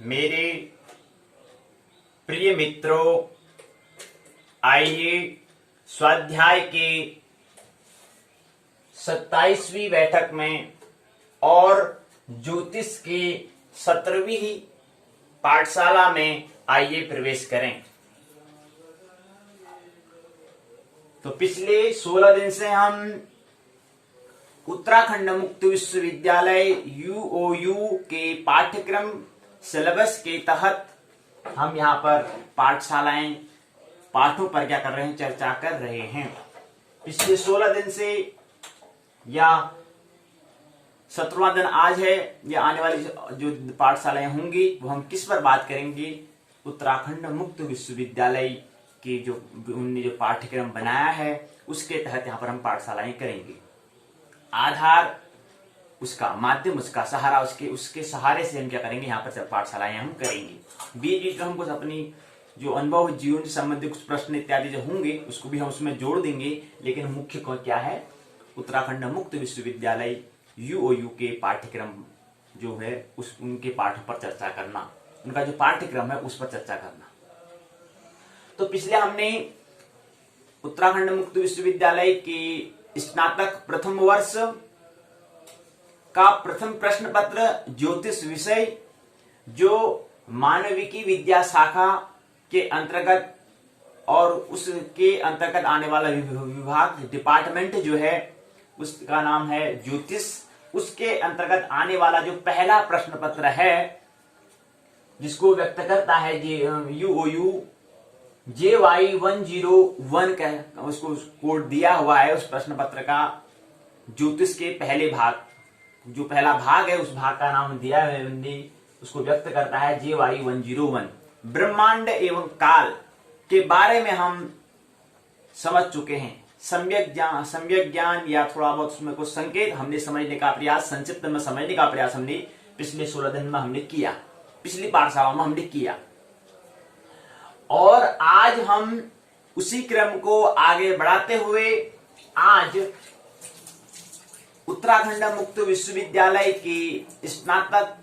मेरे प्रिय मित्रों, आइए स्वाध्याय के 27वीं बैठक में और ज्योतिष की 17वीं पाठशाला में आइए प्रवेश करें। तो पिछले 16 दिन से हम उत्तराखंड मुक्त विश्वविद्यालय यूओयू के पाठ्यक्रम सिलेबस के तहत हम यहाँ पर पाठशालाएं पाठों पर क्या कर रहे हैं, चर्चा कर रहे हैं। पिछले 16 दिन से या 17वां दिन आज है, या आने वाली जो पाठशालाएं होंगी वो हम किस पर बात करेंगे, उत्तराखंड मुक्त विश्वविद्यालय की जो उन्होंने जो पाठ्यक्रम बनाया है उसके तहत यहाँ पर हम पाठशालाएं करेंगे। आधार उसका, माध्यम उसका, सहारा उसके सहारे से हम क्या करेंगे, यहाँ पर पाठशालाएं हम करेंगे। बीच बीच में हम कुछ अपनी जो अनुभव, जीवन से संबंधित कुछ प्रश्न इत्यादि जो होंगे उसको भी हम उसमें जोड़ देंगे। लेकिन मुख्य क्या है, उत्तराखंड मुक्त विश्वविद्यालय यूओयू के पाठ्यक्रम जो है उनके पाठों पर चर्चा करना, उनका जो पाठ्यक्रम है उस पर चर्चा करना। तो पिछले हमने उत्तराखंड मुक्त विश्वविद्यालय की स्नातक प्रथम वर्ष का प्रथम प्रश्न पत्र ज्योतिष विषय, जो मानविकी विद्या शाखा के अंतर्गत और उसके अंतर्गत आने वाला विभाग, डिपार्टमेंट जो है उसका नाम है ज्योतिष, उसके अंतर्गत आने वाला जो पहला प्रश्न पत्र है जिसको व्यक्त करता है यूओयू JY101 का उसको कोड दिया हुआ है, उस प्रश्न पत्र का ज्योतिष के पहले भाग, जो पहला भाग है उस भाग का नाम दिया है, उसको व्यक्त करता है JY101। ब्रह्मांड एवं काल के बारे में हम समझ चुके हैं। सम्यक ज्ञान या थोड़ा बहुत उसमें कुछ संकेत हमने समझने का प्रयास, संक्षिप्त में समझने का प्रयास हमने पिछले 16 दिन में हमने किया, पिछली पाठशाला में हमने किया। और आज हम उसी क्रम को आगे बढ़ाते हुए आज उत्तराखंड मुक्त विश्वविद्यालय की स्नातक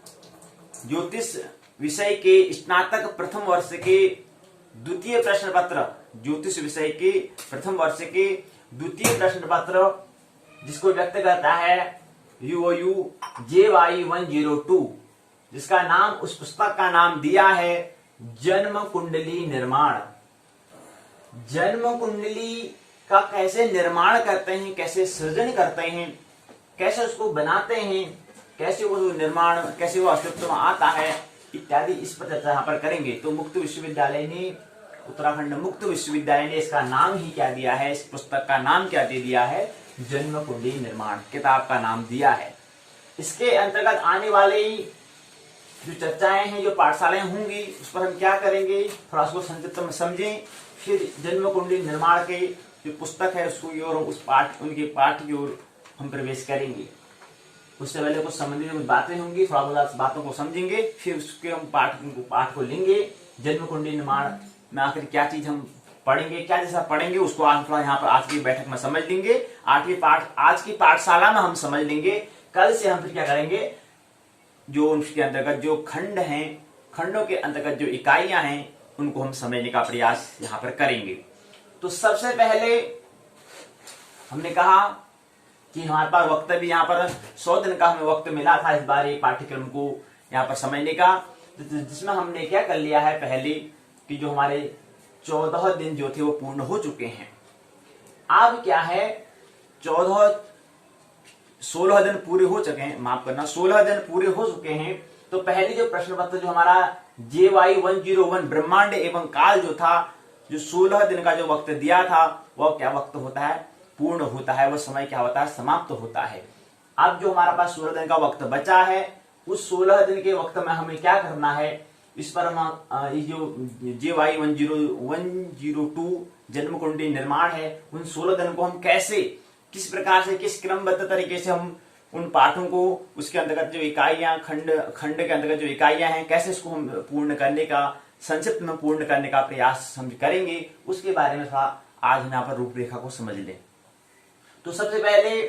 ज्योतिष विषय के स्नातक प्रथम वर्ष के द्वितीय प्रश्न पत्र, ज्योतिष विषय के प्रथम वर्ष के द्वितीय प्रश्न पत्र जिसको व्यक्त करता है यूओयू JY102, जिसका नाम, उस पुस्तक का नाम दिया है जन्म कुंडली निर्माण। जन्म कुंडली का कैसे निर्माण करते हैं, कैसे सृजन करते हैं, कैसे उसको बनाते हैं, कैसे वो निर्माण, कैसे वो अस्तित्व में आता है इत्यादि, इस पर चर्चा यहाँ पर करेंगे। तो मुक्त विश्वविद्यालय ने, उत्तराखंड मुक्त विश्वविद्यालय ने इसका नाम ही क्या दिया है, इस पुस्तक का नाम क्या दे दिया है, जन्म कुंडली निर्माण किताब का नाम दिया है। इसके अंतर्गत आने वाले जो चर्चाएं हैं, जो पाठशालाएं होंगी, उस पर हम क्या करेंगे, थोड़ा उसको संक्षिप्त में समझें। फिर जन्म कुंडली निर्माण के जो पुस्तक है उसको और उस पाठ, उनके पाठ की ओर हम प्रवेश करेंगे। उससे पहले कुछ संबंधित कुछ बातें होंगी, थोड़ा बहुत बातों को समझेंगे, फिर उसके हम पाठ को लेंगे। जन्म कुंडली निर्माण में आखिर क्या चीज हम पढ़ेंगे, क्या जैसा पढ़ेंगे उसको आज थोड़ा यहाँ पर आज की बैठक में समझ लेंगे। आज की पाठशाला में हम समझ लेंगे। कल से हम फिर क्या करेंगे, जो उसके अंतर्गत जो खंड हैं, खंडों के अंतर्गत जो इकाइयां हैं, उनको हम समझने का प्रयास यहाँ पर करेंगे। तो सबसे पहले हमने कहा कि हमारे पास वक्त भी यहाँ पर 100 दिन का हमें वक्त मिला था इस बार एक पाठ्यक्रम को यहाँ पर समझने का, जिसमें हमने क्या कर लिया है पहले कि जो हमारे 14 दिन जो थे वो पूर्ण हो चुके हैं। अब क्या है, 16 दिन पूरे हो चुके हैं, माफ करना, 16 दिन पूरे हो चुके हैं। तो पहले जो प्रश्न पत्र जो हमारा JY101 ब्रह्मांड एवं काल जो था, जो 16 दिन का जो वक्त दिया था, वह क्या वक्त होता है, पूर्ण होता है, वह समय क्या होता है, समाप्त होता है। अब जो हमारा पास 16 दिन का वक्त बचा है, उस 16 दिन के वक्त में हमें क्या करना है, इस पर हम जो JY102 जन्म कुंडली निर्माण है, उन 16 दिन को हम कैसे, किस प्रकार से, किस क्रमबद्ध तरीके से हम उन पाठों को, उसके अंतर्गत जो इकाइयां, खंड के अंतर्गत जो इकाइयां हैं, कैसे इसको हम पूर्ण करने का, संक्षिप्त में पूर्ण करने का प्रयास हम करेंगे, उसके बारे में थोड़ा आज हम यहाँ पर रूपरेखा को समझ लें। तो सबसे पहले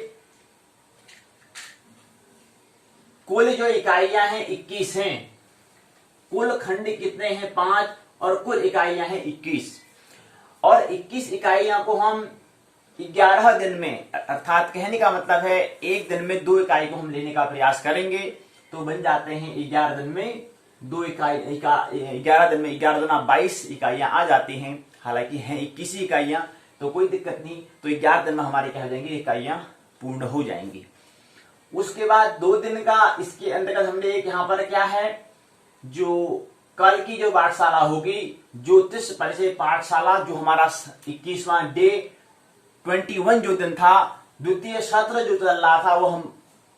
कुल जो इकाइयां हैं 21 हैं, कुल खंड कितने हैं 5 और कुल इकाइयां हैं 21 और 21 इकाइयां को हम 11 दिन में, अर्थात कहने का मतलब है एक दिन में 2 इकाई को हम लेने का प्रयास करेंगे तो बन जाते हैं 11 दिन में 2 इकाई 11 दिन में 11 दुना 22 इकाइयां आ जाती हैं। हालांकि हैं 21 इकाइयां तो कोई दिक्कत नहीं, तो 11 दिन में हमारे क्या हो जाएंगे इकाइयां पूर्ण हो जाएंगी। उसके बाद 2 दिन का इसके अंतर्गत हमने एक यहाँ पर क्या है, जो कल की जो पाठशाला होगी ज्योतिष परिचय पाठशाला, जो हमारा 21वां डे 21 जो दिन था, द्वितीय सत्र जो चल रहा था, वो हम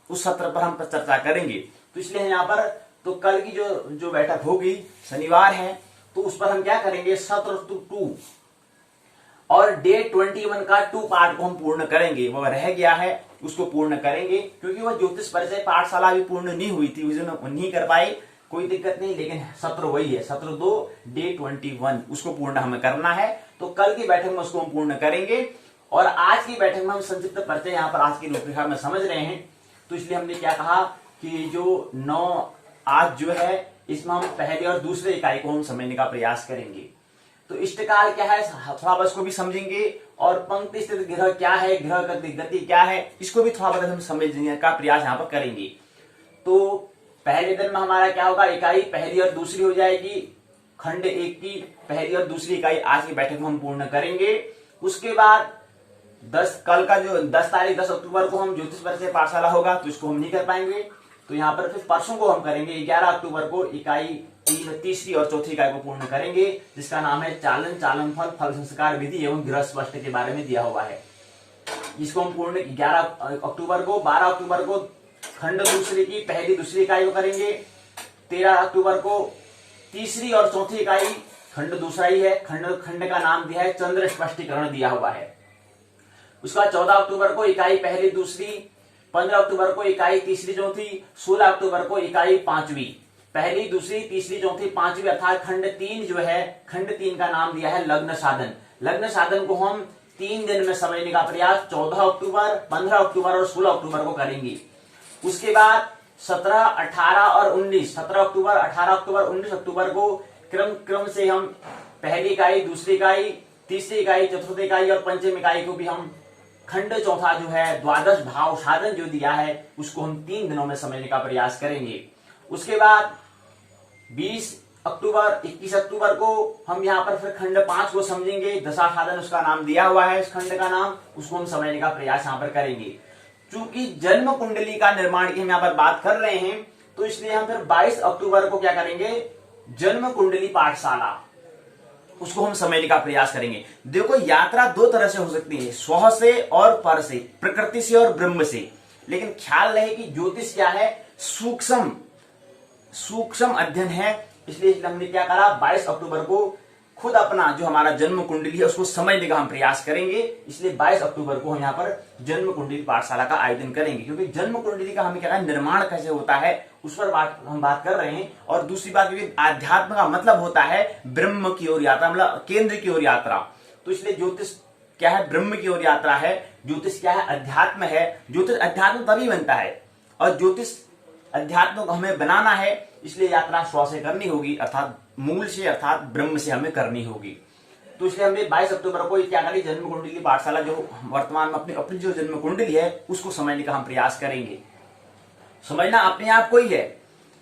उस सत्र पर हम चर्चा करेंगे। तो इसलिए यहाँ पर तो कल की जो बैठक होगी शनिवार है, तो उस पर हम क्या करेंगे सत्र 2 और डे 21 का 2 पार्ट को हम पूर्ण करेंगे। वो रह गया है उसको पूर्ण करेंगे, क्योंकि वह ज्योतिष परिचय पाठशाला भी पूर्ण नहीं हुई थी, उस दिन नहीं कर पाए, कोई दिक्कत नहीं, लेकिन सत्र वही है, सत्र 2 डे 21 उसको पूर्ण हमें करना है। तो कल की बैठक में उसको हम पूर्ण करेंगे और आज की बैठक में हम संक्षिप्त परिचय यहाँ पर आज की रूपरेखा में समझ रहे हैं। तो इसलिए हमने क्या कहा कि जो 9 आज जो है इसमें हम पहले और दूसरे इकाई को हम समझने का प्रयास करेंगे। तो इष्टकाल क्या है थोड़ा बस को भी समझेंगे और पंक्ति स्थित ग्रह क्या है, ग्रह की गति क्या है, इसको भी थोड़ा बहुत हम समझने का प्रयास यहाँ पर करेंगे। तो पहले दिन में हमारा क्या होगा, इकाई पहली और दूसरी हो जाएगी, खंड 1 की पहली और दूसरी इकाई आज की बैठक में हम पूर्ण करेंगे। उसके बाद 10 कल का जो 10 तारीख 10 अक्टूबर को हम ज्योतिष परिचय पाठशाला होगा तो इसको हम नहीं कर पाएंगे, तो यहाँ पर फिर परसों को हम करेंगे 11 अक्टूबर को इकाई तीसरी और चौथी इकाई को पूर्ण करेंगे, जिसका नाम है चालन चालन फल फल संस्कार विधि एवं गृह स्पष्ट के बारे में दिया हुआ है। इसको हम पूर्ण 11 अक्टूबर को, 12 अक्टूबर को खंड दूसरी की पहली दूसरी इकाई को करेंगे, 13 अक्टूबर को तीसरी और चौथी इकाई, खंड दूसरा ही है, खंड का नाम दिया है चंद्र स्पष्टीकरण दिया हुआ है। उसका 14 अक्टूबर को इकाई पहली दूसरी, 15 अक्टूबर को इकाई तीसरी चौथी, 16 अक्टूबर को इकाई पांचवी, पहली दूसरी तीसरी चौथी पांचवी, अर्थात खंड 3 जो है, खंड 3 का नाम दिया है लग्न साधन। लग्न साधन को हम 3 दिन में समझने का प्रयास 14 अक्टूबर, 15 अक्टूबर और 16 अक्टूबर को करेंगे। उसके बाद 17, 18 और 19, 17 अक्टूबर, 18 अक्टूबर, 19 अक्टूबर को क्रम से हम पहली इकाई, दूसरी इकाई, तीसरी इकाई, चतुर्थ इकाई और पंचम इकाई को भी हम खंड चौथा जो है द्वादश भाव साधन जो दिया है उसको हम 3 दिनों में समझने का प्रयास करेंगे। उसके बाद 20 अक्टूबर, 21 अक्टूबर को हम यहाँ पर फिर खंड 5 को समझेंगे, दशा साधन उसका नाम दिया हुआ है, इस खंड का नाम, उसको हम समझने का प्रयास यहाँ पर करेंगे। चूंकि जन्म कुंडली का निर्माण की हम यहाँ पर बात कर रहे हैं, तो इसलिए हम फिर 22 अक्टूबर को क्या करेंगे, जन्म कुंडली पाठशाला, उसको हम समझने का प्रयास करेंगे। देखो यात्रा 2 तरह से हो सकती है, स्व से और पर से, प्रकृति से और ब्रह्म से, लेकिन ख्याल रहे कि ज्योतिष क्या है, सूक्ष्म अध्ययन है। इसलिए हमने क्या करा, 22 अक्टूबर को खुद अपना जो हमारा जन्म कुंडली है उसको समझने का हम प्रयास करेंगे। इसलिए 22 अक्टूबर को हम यहाँ पर जन्म कुंडली पाठशाला का आयोजन करेंगे, क्योंकि जन्म कुंडली का हमें क्या है, निर्माण कैसे होता है उस पर हम बात कर रहे हैं। और दूसरी बात, क्योंकि आध्यात्म का मतलब होता है ब्रह्म की ओर यात्रा, मतलब केंद्र की ओर यात्रा। तो इसलिए ज्योतिष क्या है, ब्रह्म की ओर यात्रा है, ज्योतिष क्या है, अध्यात्म है। ज्योतिष अध्यात्म तभी बनता है और ज्योतिष अध्यात्म को हमें बनाना है, इसलिए यात्रा स्व से करनी होगी, अर्थात मूल से, अर्थात ब्रह्म से हमें करनी होगी। तो इसलिए हमने 22 अक्टूबर को क्या करी, जन्म कुंडली पाठशाला जो वर्तमान में अपनी जो जन्म कुंडली है उसको समझने का हम प्रयास करेंगे। समझना अपने आप को ही है,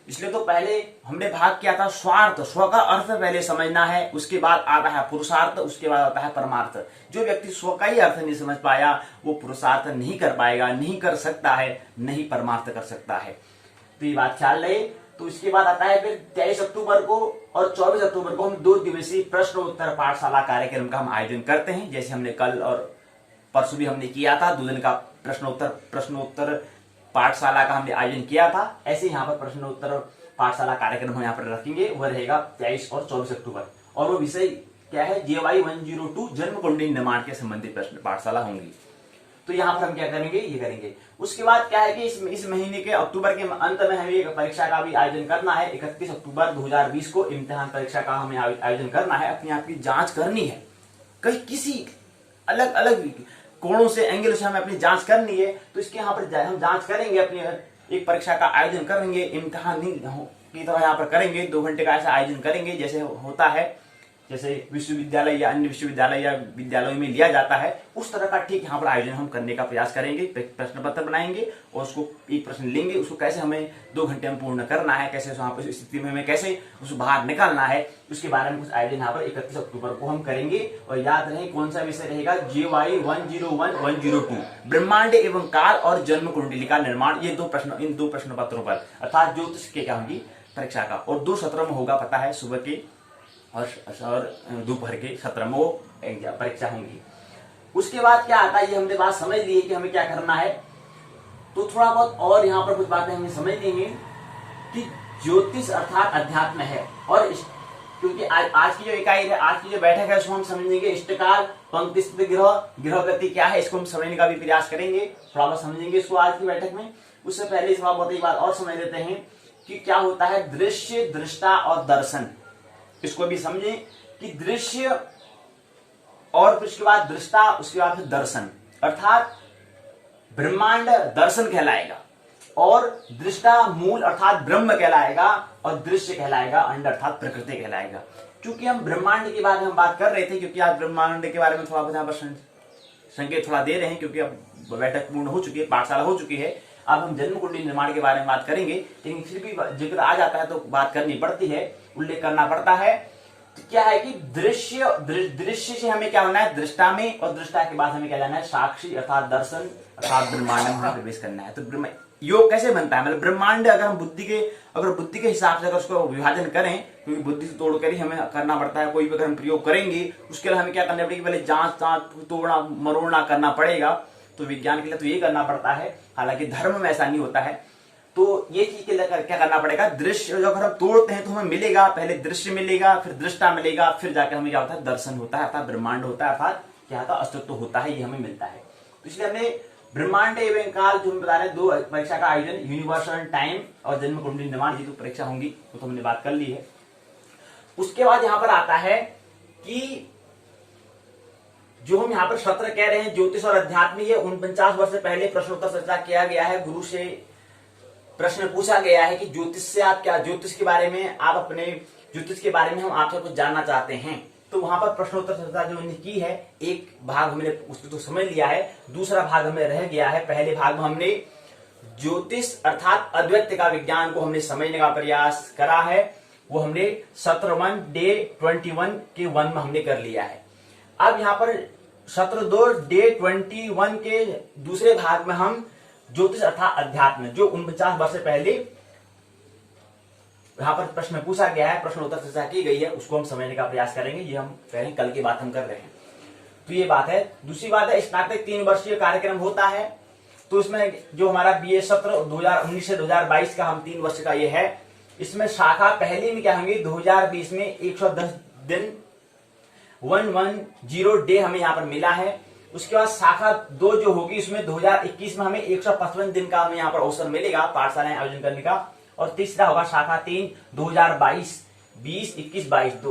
इसलिए तो पहले हमने भाग किया था स्वार्थ, स्व का अर्थ पहले समझना है, उसके बाद आता है पुरुषार्थ, उसके बाद आता है परमार्थ। जो व्यक्ति स्व का ही अर्थ नहीं समझ पाया वो पुरुषार्थ नहीं कर पाएगा, नहीं कर सकता है, नहीं परमार्थ कर सकता है। तो ये बात ख्याल रहे। तो इसके बाद आता है फिर 23 अक्टूबर को और 24 अक्टूबर को हम 2 दिवसीय प्रश्नोत्तर पाठशाला कार्यक्रम का हम आयोजन करते हैं। जैसे हमने कल और परसों भी हमने किया था, 2 दिन का प्रश्नोत्तर पाठशाला का हमने आयोजन किया था, ऐसे यहाँ पर प्रश्नोत्तर पाठशाला कार्यक्रम हम यहाँ पर रखेंगे। वह रहेगा 23 और 24 अक्टूबर, और वो विषय क्या है, JY 102 जन्म कुंडली निर्माण के संबंधित प्रश्न पाठशाला होंगी। तो यहाँ पर हम क्या करेंगे, ये करेंगे। उसके बाद क्या है कि इस महीने के अक्टूबर के अंत में हमें एक परीक्षा का भी आयोजन करना है। 31 अक्टूबर 2020 को इम्तिहान परीक्षा का हमें आयोजन करना है, अपने आप की जांच करनी है, कहीं किसी अलग अलग कोणों से, एंगल से हमें अपनी जांच करनी है। तो इसके यहाँ पर हम जांच करेंगे, अपनी एक परीक्षा का आयोजन करेंगे, इम्तिहान नहीं की तरह यहाँ पर करेंगे, 2 घंटे का ऐसा आयोजन करेंगे जैसे होता है, जैसे विश्वविद्यालय या अन्य विश्वविद्यालय या विद्यालयों में लिया जाता है, उस तरह का ठीक यहाँ पर आयोजन हम करने का प्रयास करेंगे। प्रश्न पत्र बनाएंगे और उसको एक प्रश्न लेंगे, उसको कैसे हमें 2 घंटे में पूर्ण करना है, कैसे वहां पर स्थिति में हमें कैसे उसको बाहर निकालना है, उसके बारे में कुछ आयोजन यहाँ पर 31 अक्टूबर को हम करेंगे। और याद रहे कौन सा विषय रहेगा, GY 101-102 ब्रह्मांड एवं काल और जन्म कुंडली का निर्माण। ये 2 प्रश्न, इन 2 प्रश्न पत्रों पर अर्थात ज्योतिष के क्या होंगी परीक्षा का, और 2 सत्रों में होगा, पता है, सुबह के और दोपहर के सत्र में वो परीक्षा होंगी। उसके बाद क्या आता है, ये हमने बात समझ ली है कि हमें क्या करना है। तो थोड़ा बहुत और यहाँ पर कुछ बातें हमें समझ लेंगे कि ज्योतिष अर्थात अध्यात्म है, और क्योंकि आज की जो इकाई है, आज की जो बैठक है, उसको हम समझेंगे इष्टकाल, पंक्तिस्थित ग्रह, गति क्या है, इसको हम समझने का भी प्रयास करेंगे, थोड़ा बहुत समझेंगे इसको आज की बैठक में। उससे पहले थोड़ा बहुत एक बात और समझ लेते हैं कि क्या होता है दृश्य, दृष्टा और दर्शन। इसको भी समझें कि दृश्य और फिर उसके बाद दृष्टा, उसके बाद फिर दर्शन, अर्थात ब्रह्मांड दर्शन कहलाएगा, और दृष्टा मूल अर्थात ब्रह्म कहलाएगा, और दृश्य कहलाएगा अंड अर्थात प्रकृति कहलाएगा। क्योंकि हम ब्रह्मांड के बारे में हम बात कर रहे थे, क्योंकि आज ब्रह्मांड के बारे में थोड़ा बहुत यहाँ पर संकेत थोड़ा दे रहे हैं, क्योंकि अब बैठक पूर्ण हो चुकी है, पाठशाला हो चुकी है। अब हम जन्म कुंडली निर्माण के बारे में बात करेंगे, लेकिन फिर भी जिक्र आ जाता है तो बात करनी पड़ती है, उल्लेख करना पड़ता है। तो क्या है कि दृश्य से हमें क्या होना है दृष्टा में, और दृष्टा के बाद हमें क्या जाना है साक्षी अर्थात दर्शन अर्थात ब्रह्मांड में प्रवेश करना है। तो योग कैसे बनता है, मतलब ब्रह्मांड अगर हम बुद्धि के हिसाब से अगर उसको विभाजन करें, क्योंकि बुद्धि से तोड़कर ही हमें करना पड़ता है, कोई भी अगर हम प्रयोग करेंगे उसके लिए हमें क्या करना पड़ेगा, पहले जांच तोड़ना मरोड़ना करना पड़ेगा। तो विज्ञान के लिए तो ये करना पड़ता है, हालांकि धर्म में ऐसा नहीं होता है। तो ये चीज के लिए क्या करना पड़ेगा, दृश्य अगर हम तोड़ते हैं तो हमें मिलेगा, पहले दृश्य मिलेगा, फिर दृष्टा मिलेगा, फिर जाकर हमें क्या होता है दर्शन होता है, अर्थात ब्रह्मांड होता है, अर्थात क्या होता है अस्तित्व होता है, ये हमें मिलता है। तो इसलिए हमने ब्रह्मांड एवं काल जो हम बता रहे हैं, 2 परीक्षा का आयोजन, यूनिवर्सल टाइम और जन्म कुंडली निर्माण, ये 2 परीक्षा होंगी, तो हमने बात कर ली है। उसके बाद यहाँ पर आता है कि जो हम यहाँ पर सत्र कह रहे हैं ज्योतिष और अध्यात्म, ये 49 वर्ष से पहले प्रश्नोत्तर चर्चा किया गया है। गुरु से प्रश्न पूछा गया है कि ज्योतिष से आप क्या, ज्योतिष के बारे में आप अपने ज्योतिष के बारे में हम आपसे कुछ जानना चाहते हैं। तो वहां पर प्रश्नोत्तर चर्चा जो हमने की है, एक भाग हमने उसको तो समझ लिया है, दूसरा भाग हमें रह गया है। पहले भाग में हमने ज्योतिष अर्थात अद्वैत का विज्ञान को हमने समझने का प्रयास करा है, वो हमने सत्र 1 डे 21 के 1 में हमने कर लिया है। अब यहाँ पर सत्र 2 डे 21 के दूसरे भाग में हम ज्योतिष अर्थात अध्यात्म, जो 49 वर्ष से पहले यहाँ पर प्रश्न पूछा गया है, प्रश्नोत्तर चर्चा की गई है, उसको हम समझने का प्रयास करेंगे। ये हम कह रहे हैं कल की बात हम कर रहे हैं, तो ये बात है। दूसरी बात है स्नातक 3 वर्षीय कार्यक्रम होता है, तो इसमें जो हमारा बीए सत्र 2019 से 2022 का हम 3 वर्ष का ये है, इसमें शाखा पहली में क्या होंगी 2020 में 110 दिन 110 डे हमें यहाँ पर मिला है। उसके बाद शाखा 2 जो होगी उसमें 2021 में हमें 155 दिन का हमें यहाँ पर अवसर मिलेगा पाठशालाएं आयोजन करने का। और तीसरा होगा शाखा 3 2022 20 21 22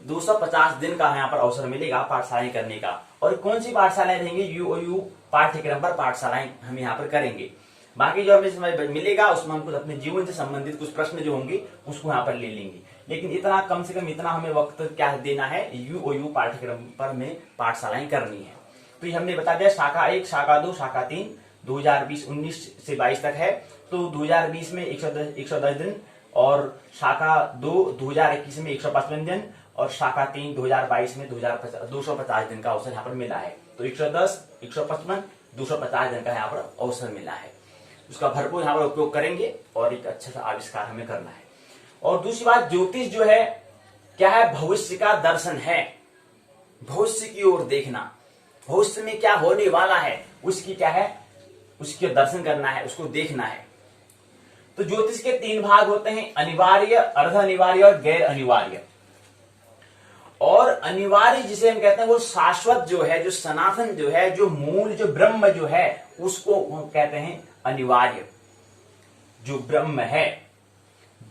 250 दिन का यहाँ पर अवसर मिलेगा पाठशालाएं करने का। और कौन सी पाठशालाएं रहेंगी, यूओयू पाठ्यक्रम पर पाठशालाएं हम यहाँ पर करेंगे। बाकी जो हमें समय मिलेगा उसमें हम कुछ अपने जीवन से संबंधित कुछ प्रश्न जो होंगे उसको यहाँ पर ले लेंगे, लेकिन इतना कम से कम इतना हमें वक्त क्या देना है, यूओयू पाठ्यक्रम पर हमें पाठशालाएं करनी है। तो ये हमने बता दिया शाखा 1 शाखा 2 शाखा 3 2020-19 से 22 तक है, तो 2020 में 110 दिन, और शाखा 2 2021 में 155 दिन, और शाखा 3 2022 में 250 दिन का अवसर यहाँ पर मिला है। तो 110 155 250 दिन का यहाँ पर अवसर मिला है, उसका भरपूर यहाँ पर उपयोग करेंगे और एक अच्छा सा आविष्कार हमें करना है। और दूसरी बात, ज्योतिष जो है क्या है, भविष्य का दर्शन है, भविष्य की ओर देखना, भविष्य में क्या होने वाला है उसकी क्या है, उसके दर्शन करना है, उसको देखना है। तो ज्योतिष के 3 भाग होते हैं, अनिवार्य, अर्ध अनिवार्य और गैर अनिवार्य। और अनिवार्य जिसे हम कहते हैं वो शाश्वत जो है, जो सनातन जो है, जो मूल जो ब्रह्म जो है, उसको हम कहते हैं अनिवार्य। जो ब्रह्म है,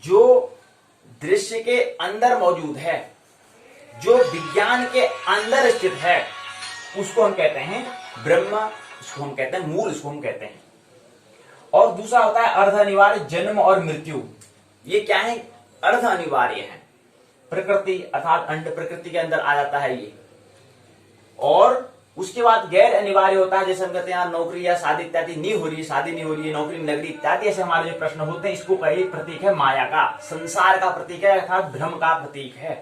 जो दृश्य के अंदर मौजूद है, जो विज्ञान के अंदर स्थित है, उसको हम कहते हैं ब्रह्म, उसको हम कहते हैं मूल, उसको हम कहते हैं। और दूसरा होता है अर्ध अनिवार्य, जन्म और मृत्यु। ये क्या है, अर्ध अनिवार्य है। प्रकृति अर्थात अंड प्रकृति के अंदर आ जाता है ये। और उसके बाद गैर अनिवार्य होता है, जैसे हम कहते हैं नौकरी या शादी इत्यादि नहीं हो रही है, शादी नहीं हो रही है, नौकरी नहीं लग रही इत्यादि, ऐसे हमारे जो प्रश्न होते हैं, इसको कई प्रतीक है माया का, संसार का प्रतीक है अर्थात भ्रम का प्रतीक है।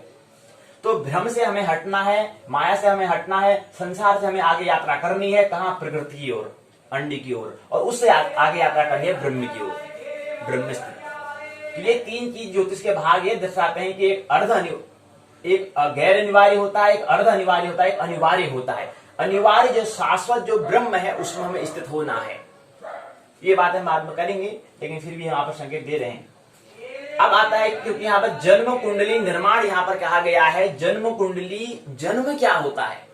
तो भ्रम से हमें हटना है, माया से हमें हटना है, संसार से हमें आगे यात्रा करनी है, कहाँ, प्रकृति की ओर, अंड की ओर, और उससे आगे यात्रा करनी है ब्रह्म की ओर, ब्रह्म स्थिति। तो ये तीन चीज ज्योतिष के भाग ये दर्शाते हैं कि एक गैर अनिवार्य होता है, एक अर्ध अनिवार्य होता है, एक अनिवार्य होता है। अनिवार्य जो शाश्वत जो ब्रह्म है उसमें हमें स्थित होना है। ये बात हम बाद में करेंगे, लेकिन फिर भी यहाँ पर संकेत दे रहे हैं। अब आता है, क्योंकि यहाँ पर जन्म कुंडली निर्माण यहाँ पर कहा गया है। जन्म कुंडली, जन्म क्या होता है,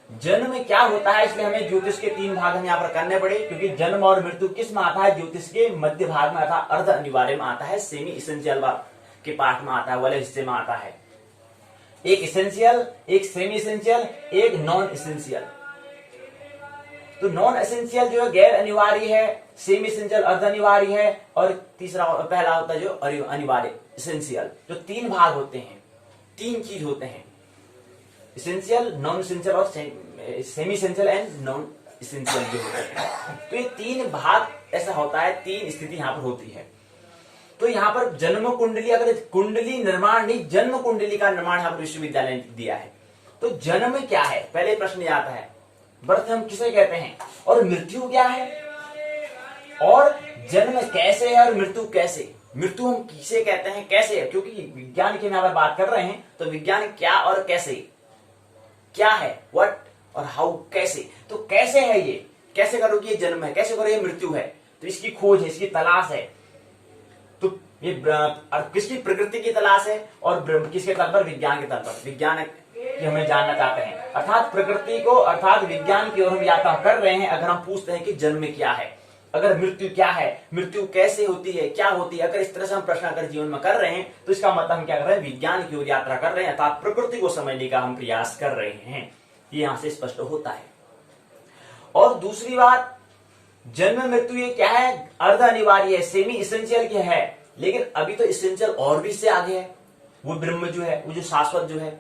जन्म क्या होता है, इसलिए हमें ज्योतिष के तीन भाग हम यहाँ पर करने पड़े, क्योंकि जन्म और मृत्यु किस में आता है, ज्योतिष के मध्य भाग में आता है, अर्ध अनिवार्य में आता है, सेमी इसेंशियल के पार्ट में आता है, वाले हिस्से में आता है। एक इसेंशियल, एक सेमी इसेंशियल, एक नॉन इसेंशियल। तो नॉन एसेंशियल जो है गैर अनिवार्य है, सेमी इसेंशियल अर्ध अनिवार्य है, और तीसरा पहला होता है जो अनिवार्य इसेंशियल। जो तीन भाग होते हैं, तीन चीज होते हैं, इसेंशियल, नॉन इसेंशियल और semi essential and non essential जो होते हैं। तो ये तीन भाग ऐसा होता है, तीन स्थिति यहाँ पर होती है। तो यहाँ पर जन्म कुंडली, अगर कुंडली निर्माण नहीं, जन्म कुंडली का निर्माण यहाँ पर विश्वविद्यालय ने दिया है। तो जन्म क्या है, पहले प्रश्न ये आता है, बर्थ हम किसे कहते हैं, और मृत्यु क्या है, और जन्म कैसे है और मृत्यु कैसे, मृत्यु हम किसे कहते हैं, कैसे है, क्योंकि विज्ञान की यहाँ पर बात कर रहे हैं, तो विज्ञान क्या और कैसे, क्या है, व्हाट और हाउ, कैसे। तो कैसे है ये, कैसे करो कि ये जन्म है, कैसे करो ये मृत्यु है, तो इसकी खोज है, इसकी तलाश है। तो ये किसकी, प्रकृति की तलाश है, और किसके तल पर, विज्ञान के तल पर, विज्ञान की हमें जानना चाहते हैं, अर्थात प्रकृति को, अर्थात विज्ञान की ओर हम यात्रा कर रहे हैं। अगर हम पूछते हैं कि जन्म क्या है, अगर मृत्यु क्या है, मृत्यु कैसे होती है, क्या होती है, अगर इस तरह से हम प्रश्न अगर जीवन में कर रहे हैं, तो इसका मतलब हम क्या कर रहे हैं, विज्ञान की ओर यात्रा कर रहे हैं, अर्थात प्रकृति को समझने का हम प्रयास कर रहे हैं। ये यहां से स्पष्ट होता है। और दूसरी बात, जन्म मृत्यु ये क्या है, अर्ध अनिवार्य है, सेमी इसेंशियल क्या है, लेकिन अभी तो इसेंशियल और भी इससे आगे है, वो ब्रह्म जो है, वो जो शाश्वत जो है,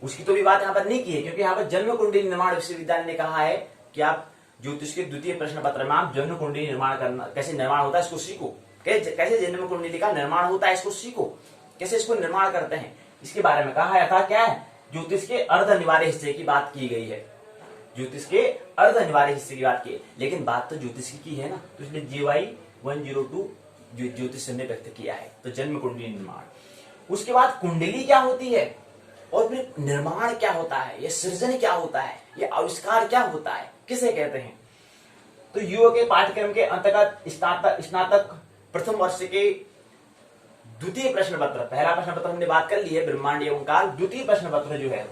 उसकी तो भी बात यहाँ पर नहीं की है, क्योंकि यहाँ पर जन्म कुंडली निर्माण विश्वविद्यालय ने कहा है कि आप ज्योतिष के द्वितीय प्रश्न पत्र में आप जन्म कुंडली निर्माण करना, कैसे निर्माण होता है इसको सीखो, कैसे जन्म कुंडली का निर्माण होता है इसको सीखो, कैसे इसको निर्माण करते हैं, इसके बारे में कहा था। क्या है, ज्योतिष के अर्ध अनिवार्य हिस्से की बात की गई है, ज्योतिष के अर्ध अनिवार्य हिस्से की बात की, लेकिन बात तो ज्योतिष की है ना, तो इसलिए JY 102 ज्योतिष ने व्यक्त किया है। तो जन्म कुंडली निर्माण, उसके बाद कुंडली क्या होती है, और फिर निर्माण क्या होता है, ये सृजन क्या होता है, ये आविष्कार क्या होता है, किसे कहते हैं। तो युवा के पाठ्यक्रम के अंतर्गत स्नातक प्रथम वर्ष के द्वितीय प्रश्न पत्र, पहला प्रश्न पत्र हमने बात कर ली है ब्रह्मांड एवं काल, द्वितीय प्रश्न पत्र जो है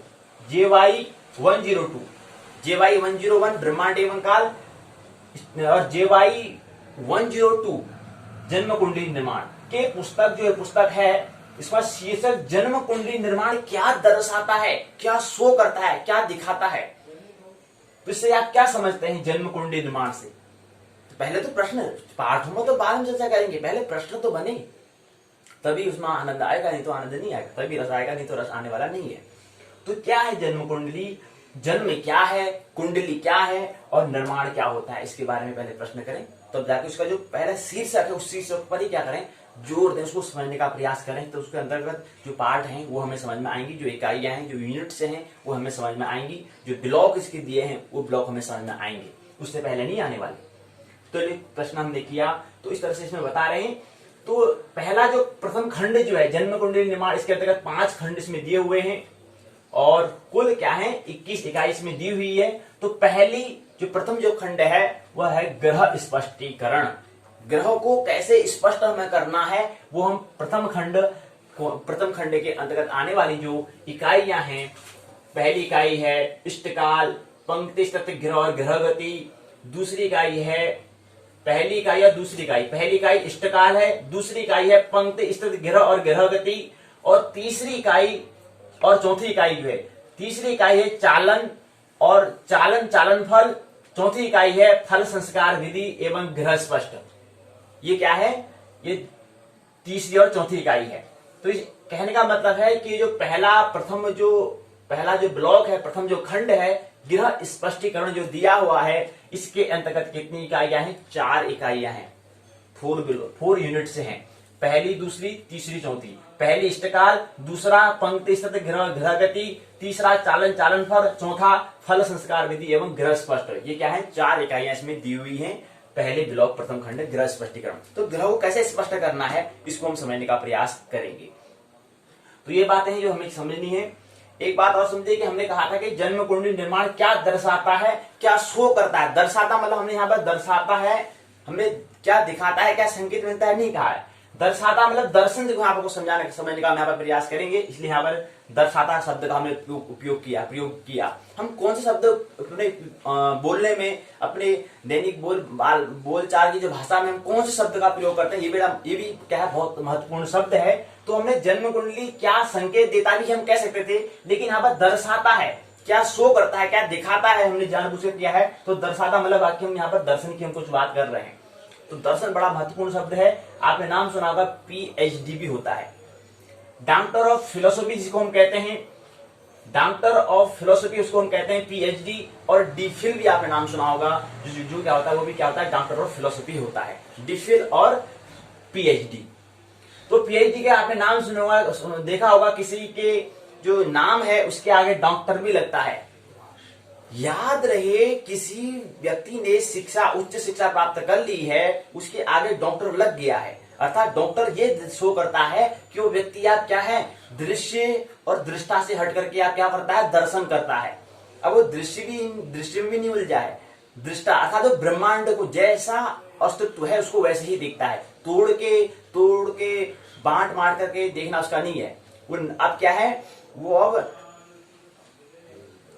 JY 102, JY 101 ब्रह्मांड एवं काल, और JY 102 जन्म कुंडली निर्माण के पुस्तक जो है, पुस्तक है, इसका शीर्षक जन्म कुंडली निर्माण क्या दर्शाता है, क्या शो करता है, क्या दिखाता है। तो इससे आप क्या समझते हैं जन्म कुंडली निर्माण से। तो पहले तो प्रश्न, पाठों में तो बाद में चर्चा करेंगे, पहले प्रश्न तो बने, तभी उसमें आनंद आएगा, नहीं तो आनंद नहीं आएगा, तभी रस आएगा, नहीं तो रस आने वाला नहीं है। तो क्या है जन्म कुंडली, जन्म क्या है, कुंडली क्या है, और निर्माण क्या होता है, इसके बारे में पहले प्रश्न करें, तब जाके उसका जो पहला शीर्षक है उस शीर्षक पर ही क्या करें, जोर दें, उसको समझने का प्रयास करें। तो उसके अंतर्गत जो पार्ट हैं वो हमें समझ में आएंगी, जो इकाइयां हैं, जो यूनिट्स हैं वो हमें समझ में आएंगी, जो ब्लॉक इसके दिए हैं वो ब्लॉक हमें समझ में आएंगे, उससे पहले नहीं आने वाले। तो ये प्रश्न हमने किया, तो इस तरह से इसमें बता रहे हैं। तो पहला जो प्रथम खंड जो है जन्म कुंडली निर्माण, इसके अंतर्गत 5 खंड इसमें दिए हुए हैं, और कुल क्या है 21 इकाई इसमें दी हुई है। तो पहली जो प्रथम जो खंड है वह है ग्रह स्पष्टीकरण, ग्रहों को कैसे स्पष्ट हमें करना है, वो हम प्रथम खंड के अंतर्गत आने वाली जो इकाइयां हैं, पहली इकाई है इष्टकाल, पंक्ति स्थित ग्रह और ग्रह गति। दूसरी इकाई है, पहली इकाई या दूसरी इकाई, पहली इकाई इष्टकाल है, दूसरी इकाई है पंक्ति स्थित ग्रह और ग्रह गति, और तीसरी इकाई और चौथी इकाई जो है, तीसरी इकाई है चालन और चालन फल, चौथी इकाई है फल संस्कार विधि एवं ग्रह स्पष्ट। ये क्या है, ये तीसरी और चौथी इकाई है। तो इस कहने का मतलब है कि जो पहला जो ब्लॉक है, प्रथम जो खंड है, गृह स्पष्टीकरण जो दिया हुआ है, इसके अंतर्गत कितनी इकाइयां हैं? 4 इकाइयां हैं। 4 यूनिट से हैं। पहली, दूसरी, तीसरी, चौथी। पहली इष्टकाल, दूसरा पंक्ति स्थित गृह गति, तीसरा चालन चालन फल, चौथा फल संस्कार विधि एवं गृह स्पष्ट। ये क्या है? 4 इकाइयां इसमें दी हुई हैं। पहले ब्लॉक प्रथम खंड गृह स्पष्टीकरण। तो ग्रह को कैसे स्पष्ट करना है, इसको हम समझने का प्रयास करेंगे। तो ये बातें हैं जो हमें समझनी है। एक बात और समझिए कि हमने कहा था कि जन्म कुंडली निर्माण क्या दर्शाता है, क्या शो करता है। दर्शाता मतलब हमने यहाँ पर दर्शाता है, हमने क्या दिखाता है, क्या संकेत मिलता है, नहीं कहा है। दर्शाता मतलब दर्शन को यहाँ पर समझने का हम यहाँ पर प्रयास करेंगे। इसलिए यहाँ पर दर्शाता शब्द का हमने प्रयोग किया। हम कौन से शब्द अपने बोलने में, अपने दैनिक बोलचाल की जो भाषा में हम कौन से शब्द का प्रयोग करते हैं, ये भी क्या है, बहुत महत्वपूर्ण शब्द है। तो हमने जन्म कुंडली क्या संकेत देता भी हम कह सकते थे, लेकिन यहाँ पर दर्शाता है, क्या शो करता है, क्या दिखाता है, हमने जानबूझ कर किया है। तो दर्शाता मतलब वाक्य हम यहाँ पर दर्शन की हम कुछ बात कर रहे हैं। तो दर्शन बड़ा महत्वपूर्ण शब्द है। आपने नाम सुना होगा, PhD भी होता है। डॉक्टर ऑफ फिलोसफी जिसको हम कहते हैं, डॉक्टर ऑफ फिलोसफी उसको हम कहते हैं PhD। और DPhil भी आपने नाम सुना होगा, जो क्या होता है, वो भी क्या होता है, डॉक्टर ऑफ फिलोसफी होता है। DPhil और PhD। तो PhD के आपने नाम सुना होगा, देखा होगा, किसी के जो नाम है उसके आगे डॉक्टर भी लगता है। याद रहे, किसी व्यक्ति ने उच्च शिक्षा प्राप्त कर ली है, उसके आगे डॉक्टर लग गया है, अर्थात डॉक्टर ये शो करता है कि वो व्यक्ति आप क्या है, दृश्य और दृष्टा से हट करके आप क्या करता है, दर्शन करता है। अब वो दृश्य में भी नहीं उलझा है। दृष्टा अर्थात तो ब्रह्मांड को जैसा अस्तित्व है उसको वैसे ही देखता है। तोड़ के बांट मार करके देखना उसका नहीं है। वो अब क्या है, वो अब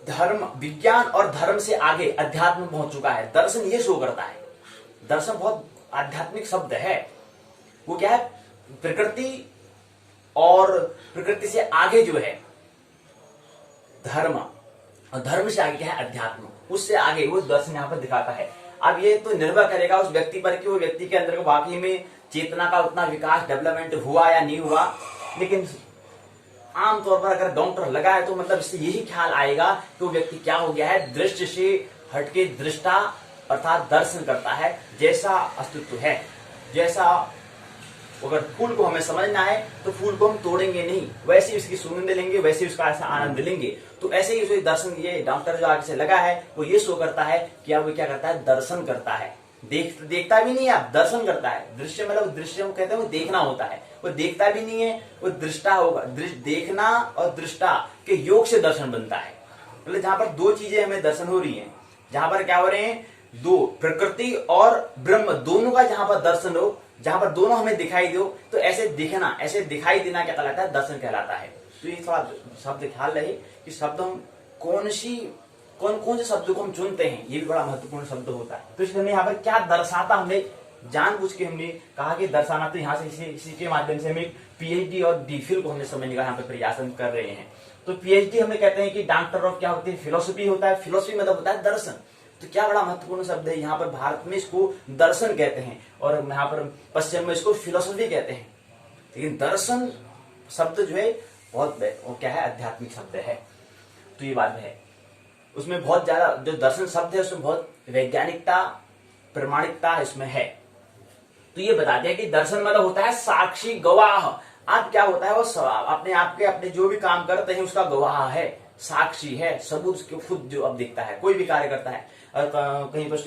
धर्म, विज्ञान और धर्म से आगे अध्यात्म पहुंच चुका है। दर्शन ये शो करता है। दर्शन बहुत आध्यात्मिक शब्द है। वो क्या है, प्रकृति और प्रकृति से आगे जो है धर्म, और धर्म से आगे क्या है, अध्यात्म, उससे आगे वो दर्शन यहाँ पर दिखाता है। अब ये तो निर्भर करेगा उस व्यक्ति पर कि वो व्यक्ति के अंदर वाकई में चेतना का उतना विकास, डेवलपमेंट हुआ या नहीं हुआ। लेकिन आमतौर पर अगर डॉक्टर लगा है तो मतलब इससे यही ख्याल आएगा कि वो व्यक्ति क्या हो गया है, दृश्य से हटके दृष्टा अर्थात दर्शन करता है। जैसा अस्तित्व है, जैसा अगर फूल को हमें समझना है तो फूल को हम तोड़ेंगे नहीं, वैसे ही उसकी सुगंध लेंगे, वैसे ही उसका ऐसा आनंद लेंगे। तो ऐसे ही दर्शन, ये डॉक्टर जो आगे से लगा है वो ये शो करता है कि अब वो क्या करता है, दर्शन करता है। देखता भी नहीं है, आप दर्शन करता है। दृश्य मतलब दृश्य हम कहते हैं वो देखना होता है, वो देखता भी नहीं है, वो दृष्टा होगा। देखना और दृष्टा के योग से दर्शन बनता है। मतलब जहां पर 2 चीजें हमें दर्शन हो रही हैं, जहां पर क्या हो रहे हैं, 2, प्रकृति और ब्रह्म दोनों का जहां पर दर्शन हो, जहां पर दोनों हमें दिखाई दो, तो ऐसे दिखना, ऐसे दिखाई देना क्या कहलाता है, दर्शन कहलाता है। तो ये थोड़ा शब्द ख्याल रहे कि शब्द हम कौन से शब्द को हम चुनते हैं, ये भी बड़ा महत्वपूर्ण शब्द होता है। तो इसलिए हमने यहाँ पर क्या दर्शाता, हमने जानबूझ के हमने कहा कि दर्शाना। तो यहाँ से इसी के माध्यम से हमें PhD और DPhil को हमने समझने का यहाँ पे प्रयास कर रहे हैं। तो PhD हमने कहते हैं कि डॉक्टर ऑफ क्या होती है, फिलोसफी होता है। फिलोसफी मतलब होता है दर्शन। तो क्या बड़ा महत्वपूर्ण शब्द है, यहाँ पर भारत में इसको दर्शन कहते हैं और यहाँ पर पश्चिम में इसको फिलोसफी कहते हैं। लेकिन दर्शन शब्द जो है बहुत वो क्या है, आध्यात्मिक शब्द है। तो ये बात है, उसमें बहुत ज्यादा जो दर्शन शब्द है उसमें बहुत वैज्ञानिकता, प्रमाणिकता इसमें है। तो ये बता दिया कि दर्शन मतलब होता है साक्षी, गवाह। आप क्या होता है, वो अपने जो भी काम करते हैं उसका गवाह है, साक्षी है, सबूत उसके खुद जो अब देखता है। कोई भी कार्य करता है, कहीं पर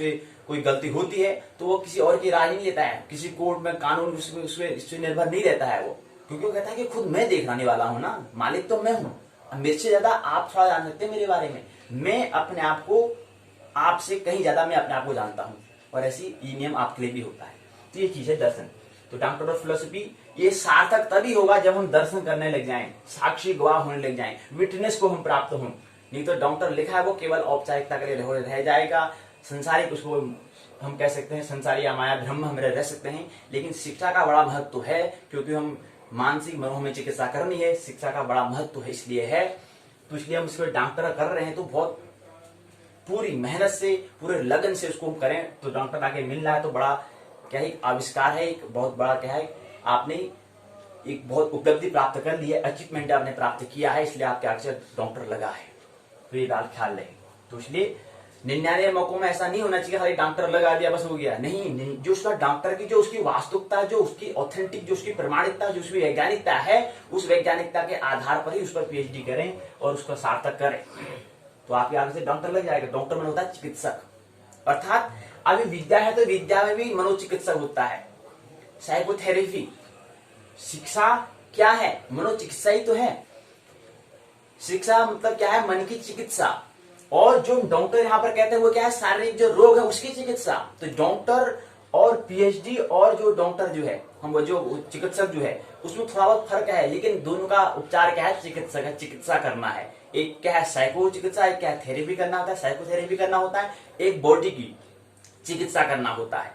कोई गलती होती है तो वो किसी और की राय नहीं लेता है, किसी कोर्ट में कानून इससे निर्भर नहीं रहता है वो, क्योंकि वो कहता है कि खुद मैं देखने वाला हूं ना, मालिक तो मैं हूं। मेरे से ज्यादा आप थोड़ा जान सकते हैं मेरे बारे में, मैं अपने आप को आपसे कहीं ज्यादा मैं अपने आप को जानता हूं। और ऐसी ये नियम आपके लिए भी होता है। तो ये चीज है दर्शन। तो डॉक्टर ऑफ फिलोसफी ये सार्थक तभी होगा जब हम दर्शन करने लग जाएं, साक्षी गवाह होने लग जाएं, विटनेस को हम प्राप्त हों। नहीं तो डॉक्टर लिखा है वो केवल औपचारिकता के लिए रह जाएगा, संसारिक उसको हम कह सकते हैं, संसारी या माया ब्रह्म हम रह सकते हैं। लेकिन शिक्षा का बड़ा महत्व है, क्योंकि हम मानसिक मनोह में चिकित्सा करनी है, शिक्षा का बड़ा महत्व है इसलिए है। तो इसलिए हम इसको डॉक्टर कर रहे हैं तो बहुत पूरी मेहनत से, पूरे लगन से उसको करें। तो डॉक्टर आके मिल रहा है तो बड़ा क्या है, आविष्कार है, एक बहुत बड़ा क्या है, आपने एक बहुत उपलब्धि प्राप्त कर ली है, अचीवमेंट आपने प्राप्त किया है, इसलिए आपके अक्षर डॉक्टर लगा है। तो ये बात ख्याल रहे। तो इसलिए 99 मौकों में ऐसा नहीं होना चाहिए खाली डॉक्टर लगा दिया बस हो गया, नहीं, जो उसका डॉक्टर की जो उसकी वास्तविकता, जो उसकी ऑथेंटिक, जो उसकी प्रमाणिकता, जो उसकी वैज्ञानिकता है, उस वैज्ञानिकता के आधार पर ही उस पर पीएचडी करें और उसका सार्थक करें, तो आपके आगे से डॉक्टर लग जाएगा। डॉक्टर मन होता है चिकित्सक, अर्थात अभी विद्या है तो विद्या में भी मनोचिकित्सक होता है, साइकोथेरेपी। शिक्षा क्या है? मनोचिकित्सा ही तो है। शिक्षा मतलब क्या है? मन की चिकित्सा। और जो डॉक्टर यहाँ पर कहते हैं वो क्या है? शारीरिक जो रोग है उसकी चिकित्सा। तो डॉक्टर और पीएचडी और जो डॉक्टर जो है, हम वो जो चिकित्सक जो है, उसमें थोड़ा बहुत फर्क है, लेकिन दोनों का उपचार क्या है? चिकित्सक है, चिकित्सा करना है। एक क्या है? साइको चिकित्सा, एक क्या है? थेरेपी करना होता है, साइकोथेरेपी करना होता है, एक बॉडी की चिकित्सा करना होता है।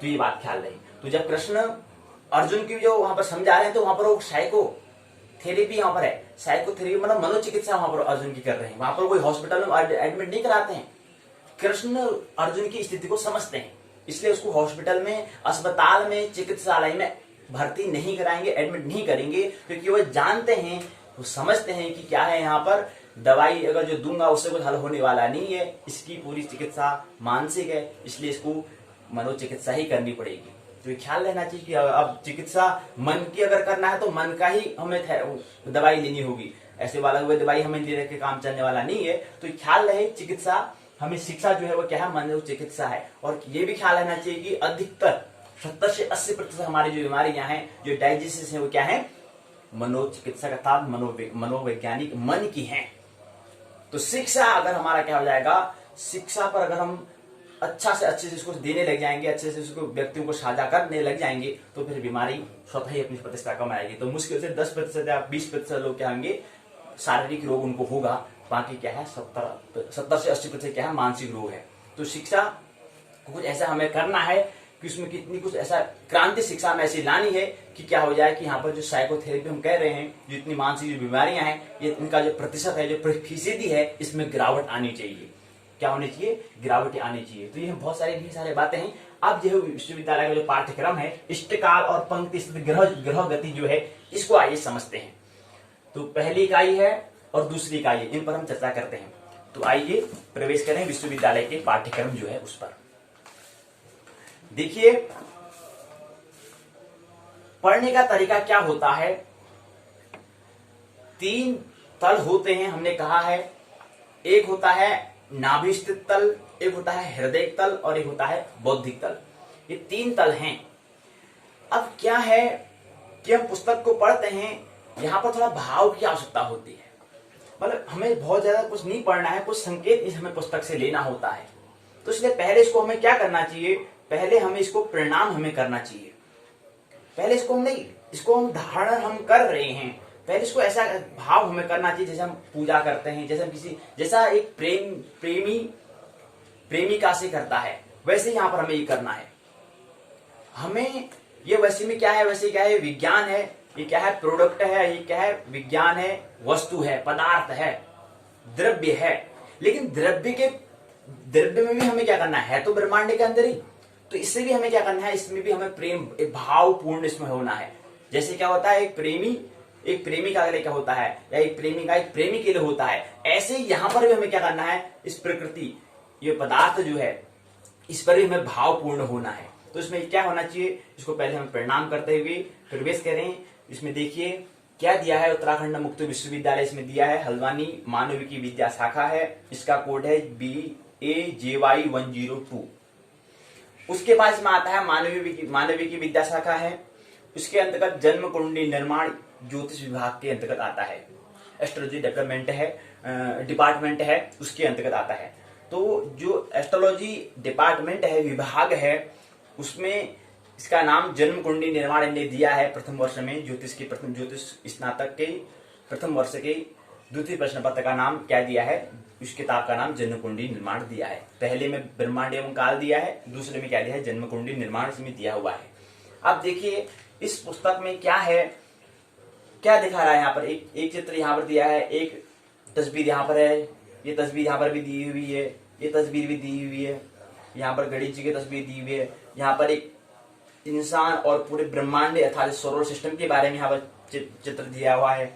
तो ये बात ख्याल रही। तो जब कृष्ण अर्जुन की जो वहां पर समझा रहे हैं तो वहां पर वो साइको थेरेपी यहाँ पर है, साइकोथेरेपी मतलब मनोचिकित्सा वहां पर अर्जुन की कर रहे हैं। वहां पर कोई हॉस्पिटल में एडमिट नहीं कराते हैं। कृष्ण अर्जुन की स्थिति को समझते हैं, इसलिए उसको हॉस्पिटल में, अस्पताल में, चिकित्सालय में भर्ती नहीं कराएंगे, एडमिट नहीं करेंगे, क्योंकि वो जानते हैं, वो समझते हैं कि क्या है यहाँ पर दवाई अगर जो दूंगा उससे कुछ हल होने वाला नहीं है। इसकी पूरी चिकित्सा मानसिक है, इसलिए इसको मनोचिकित्सा ही करनी पड़ेगी। तो ये ख्याल रहना चाहिए कि अब चिकित्सा मन की अगर करना है तो मन का ही हमें दवाई लेनी होगी, ऐसे वाला हुआ दवाई हमें लेने के काम चलने वाला नहीं है। तो ख्याल रहे चिकित्सा हमें शिक्षा जो है वो क्या है? मनोचिकित्सा है। और ये भी ख्याल रहना चाहिए कि अधिकतर 70 से 80% हमारी जो बीमारियां हैं, जो डायजिसिस है, वो क्या है? मनोचिकित्सक अर्थात मनोवैज्ञानिक मन की है। तो शिक्षा अगर हमारा क्या हो जाएगा? शिक्षा पर अगर हम अच्छा से अच्छे से इसको देने लग जाएंगे, अच्छे से उसको व्यक्तियों को साझा करने लग जाएंगे, तो फिर बीमारी स्वतः ही अपनी प्रतिष्ठा कमाएगी। तो मुश्किल से 10% या 20% लोग क्या होंगे? शारीरिक रोग उनको होगा, बाकी क्या है 70 से 80% क्या है? मानसिक रोग है। तो शिक्षा को कुछ ऐसा हमें करना है कि उसमें कितनी कुछ ऐसा क्रांति शिक्षा में ऐसी लानी है कि क्या हो जाए कि यहाँ पर जो साइकोथेरेपी हम कह रहे हैं, जो इतनी मानसिक जो बीमारियां हैं, ये इनका जो प्रतिशत है, जो फीसदी है, इसमें गिरावट आनी चाहिए। क्या होनी चाहिए? गिरावट आनी चाहिए। तो ये बहुत सारी बातें हैं। अब जो विश्वविद्यालय का जो पाठ्यक्रम है, इष्टकाल और पंक्ति ग्रह गति जो है, इसको आइए समझते हैं। तो पहली इकाई है और दूसरी इकाई है, इन पर हम चर्चा करते हैं। तो आइए प्रवेश करें विश्वविद्यालय के पाठ्यक्रम जो है उस पर। देखिए पढ़ने का तरीका क्या होता है। 3 तल होते हैं, हमने कहा है। एक होता है नाभि स्थित तल, एक होता है हृदय तल और एक होता है बौद्धिक तल। ये 3 तल हैं। अब क्या है कि हम पुस्तक को पढ़ते हैं, यहां पर थोड़ा भाव की आवश्यकता होती है। मतलब हमें बहुत ज्यादा कुछ नहीं पढ़ना है, कुछ संकेत हमें पुस्तक से लेना होता है। तो इसलिए पहले इसको हमें क्या करना चाहिए? पहले हमें इसको प्रणाम हमें करना चाहिए। पहले इसको हम नहीं, इसको हम धारण हम कर रहे हैं, पहले इसको ऐसा भाव हमें करना चाहिए जैसे हम पूजा करते हैं, जैसे हम जैसा एक प्रेमी प्रेमिका से करता है, वैसे यहाँ पर हमें ये करना है। हमें ये वैसे में क्या है? वैसे क्या है? विज्ञान है। ये क्या है? प्रोडक्ट है। ये क्या है? विज्ञान है, वस्तु है, पदार्थ है, द्रव्य है। लेकिन द्रव्य में भी हमें क्या करना है? तो ब्रह्मांड के अंदर ही। तो इससे भी हमें क्या करना है? इसमें भी हमें प्रेम, एक भावपूर्ण इसमें होना है। जैसे क्या होता है? एक प्रेमी एक प्रेमिका के लिए क्या होता है, या एक प्रेमिका एक प्रेमी के लिए होता है, ऐसे ही यहां पर भी हमें क्या करना है? इस प्रकृति, ये पदार्थ जो है, इस पर भी हमें भावपूर्ण होना है। तो इसमें क्या होना चाहिए? इसको पहले हम प्रणाम करते हुए प्रवेश करें। इसमें देखिए क्या दिया है, उत्तराखंड मुक्त विश्वविद्यालय इसमें दिया है, हल्द्वानी मानविकी विद्या शाखा है, इसका कोड है BAJY 102। उसके बाद इसमें आता है मानविकी विद्या शाखा है, उसके अंतर्गत जन्म कुंडली निर्माण ज्योतिष विभाग के अंतर्गत आता है, एस्ट्रोलॉजी डेवलपमेंट है डिपार्टमेंट है, उसके अंतर्गत आता है। तो जो एस्ट्रोलॉजी डिपार्टमेंट है, विभाग है, उसमें इसका नाम जन्म कुंडली निर्माण इन्हें दिया है। प्रथम वर्ष में ज्योतिष स्नातक के प्रथम वर्ष के द्वितीय प्रश्न पत्र का नाम क्या दिया है? उस किताब का नाम जन्म कुंडली निर्माण दिया है। पहले में ब्रह्मांड एवं काल दिया है, दूसरे में क्या दिया है? जन्म कुंडली निर्माण इसमें दिया हुआ है। अब देखिए इस पुस्तक में क्या है, क्या दिखा रहा है? यहाँ पर एक चित्र यहाँ पर दिया है, एक तस्वीर यहाँ पर है, ये तस्वीर यहाँ पर भी दी हुई है, ये तस्वीर भी दी हुई है, यहाँ पर गणेश जी की तस्वीर दी हुई है, यहाँ पर एक इंसान और पूरे ब्रह्मांड अर्थात सोलर सिस्टम के बारे में यहाँ पर चित्र दिया हुआ है।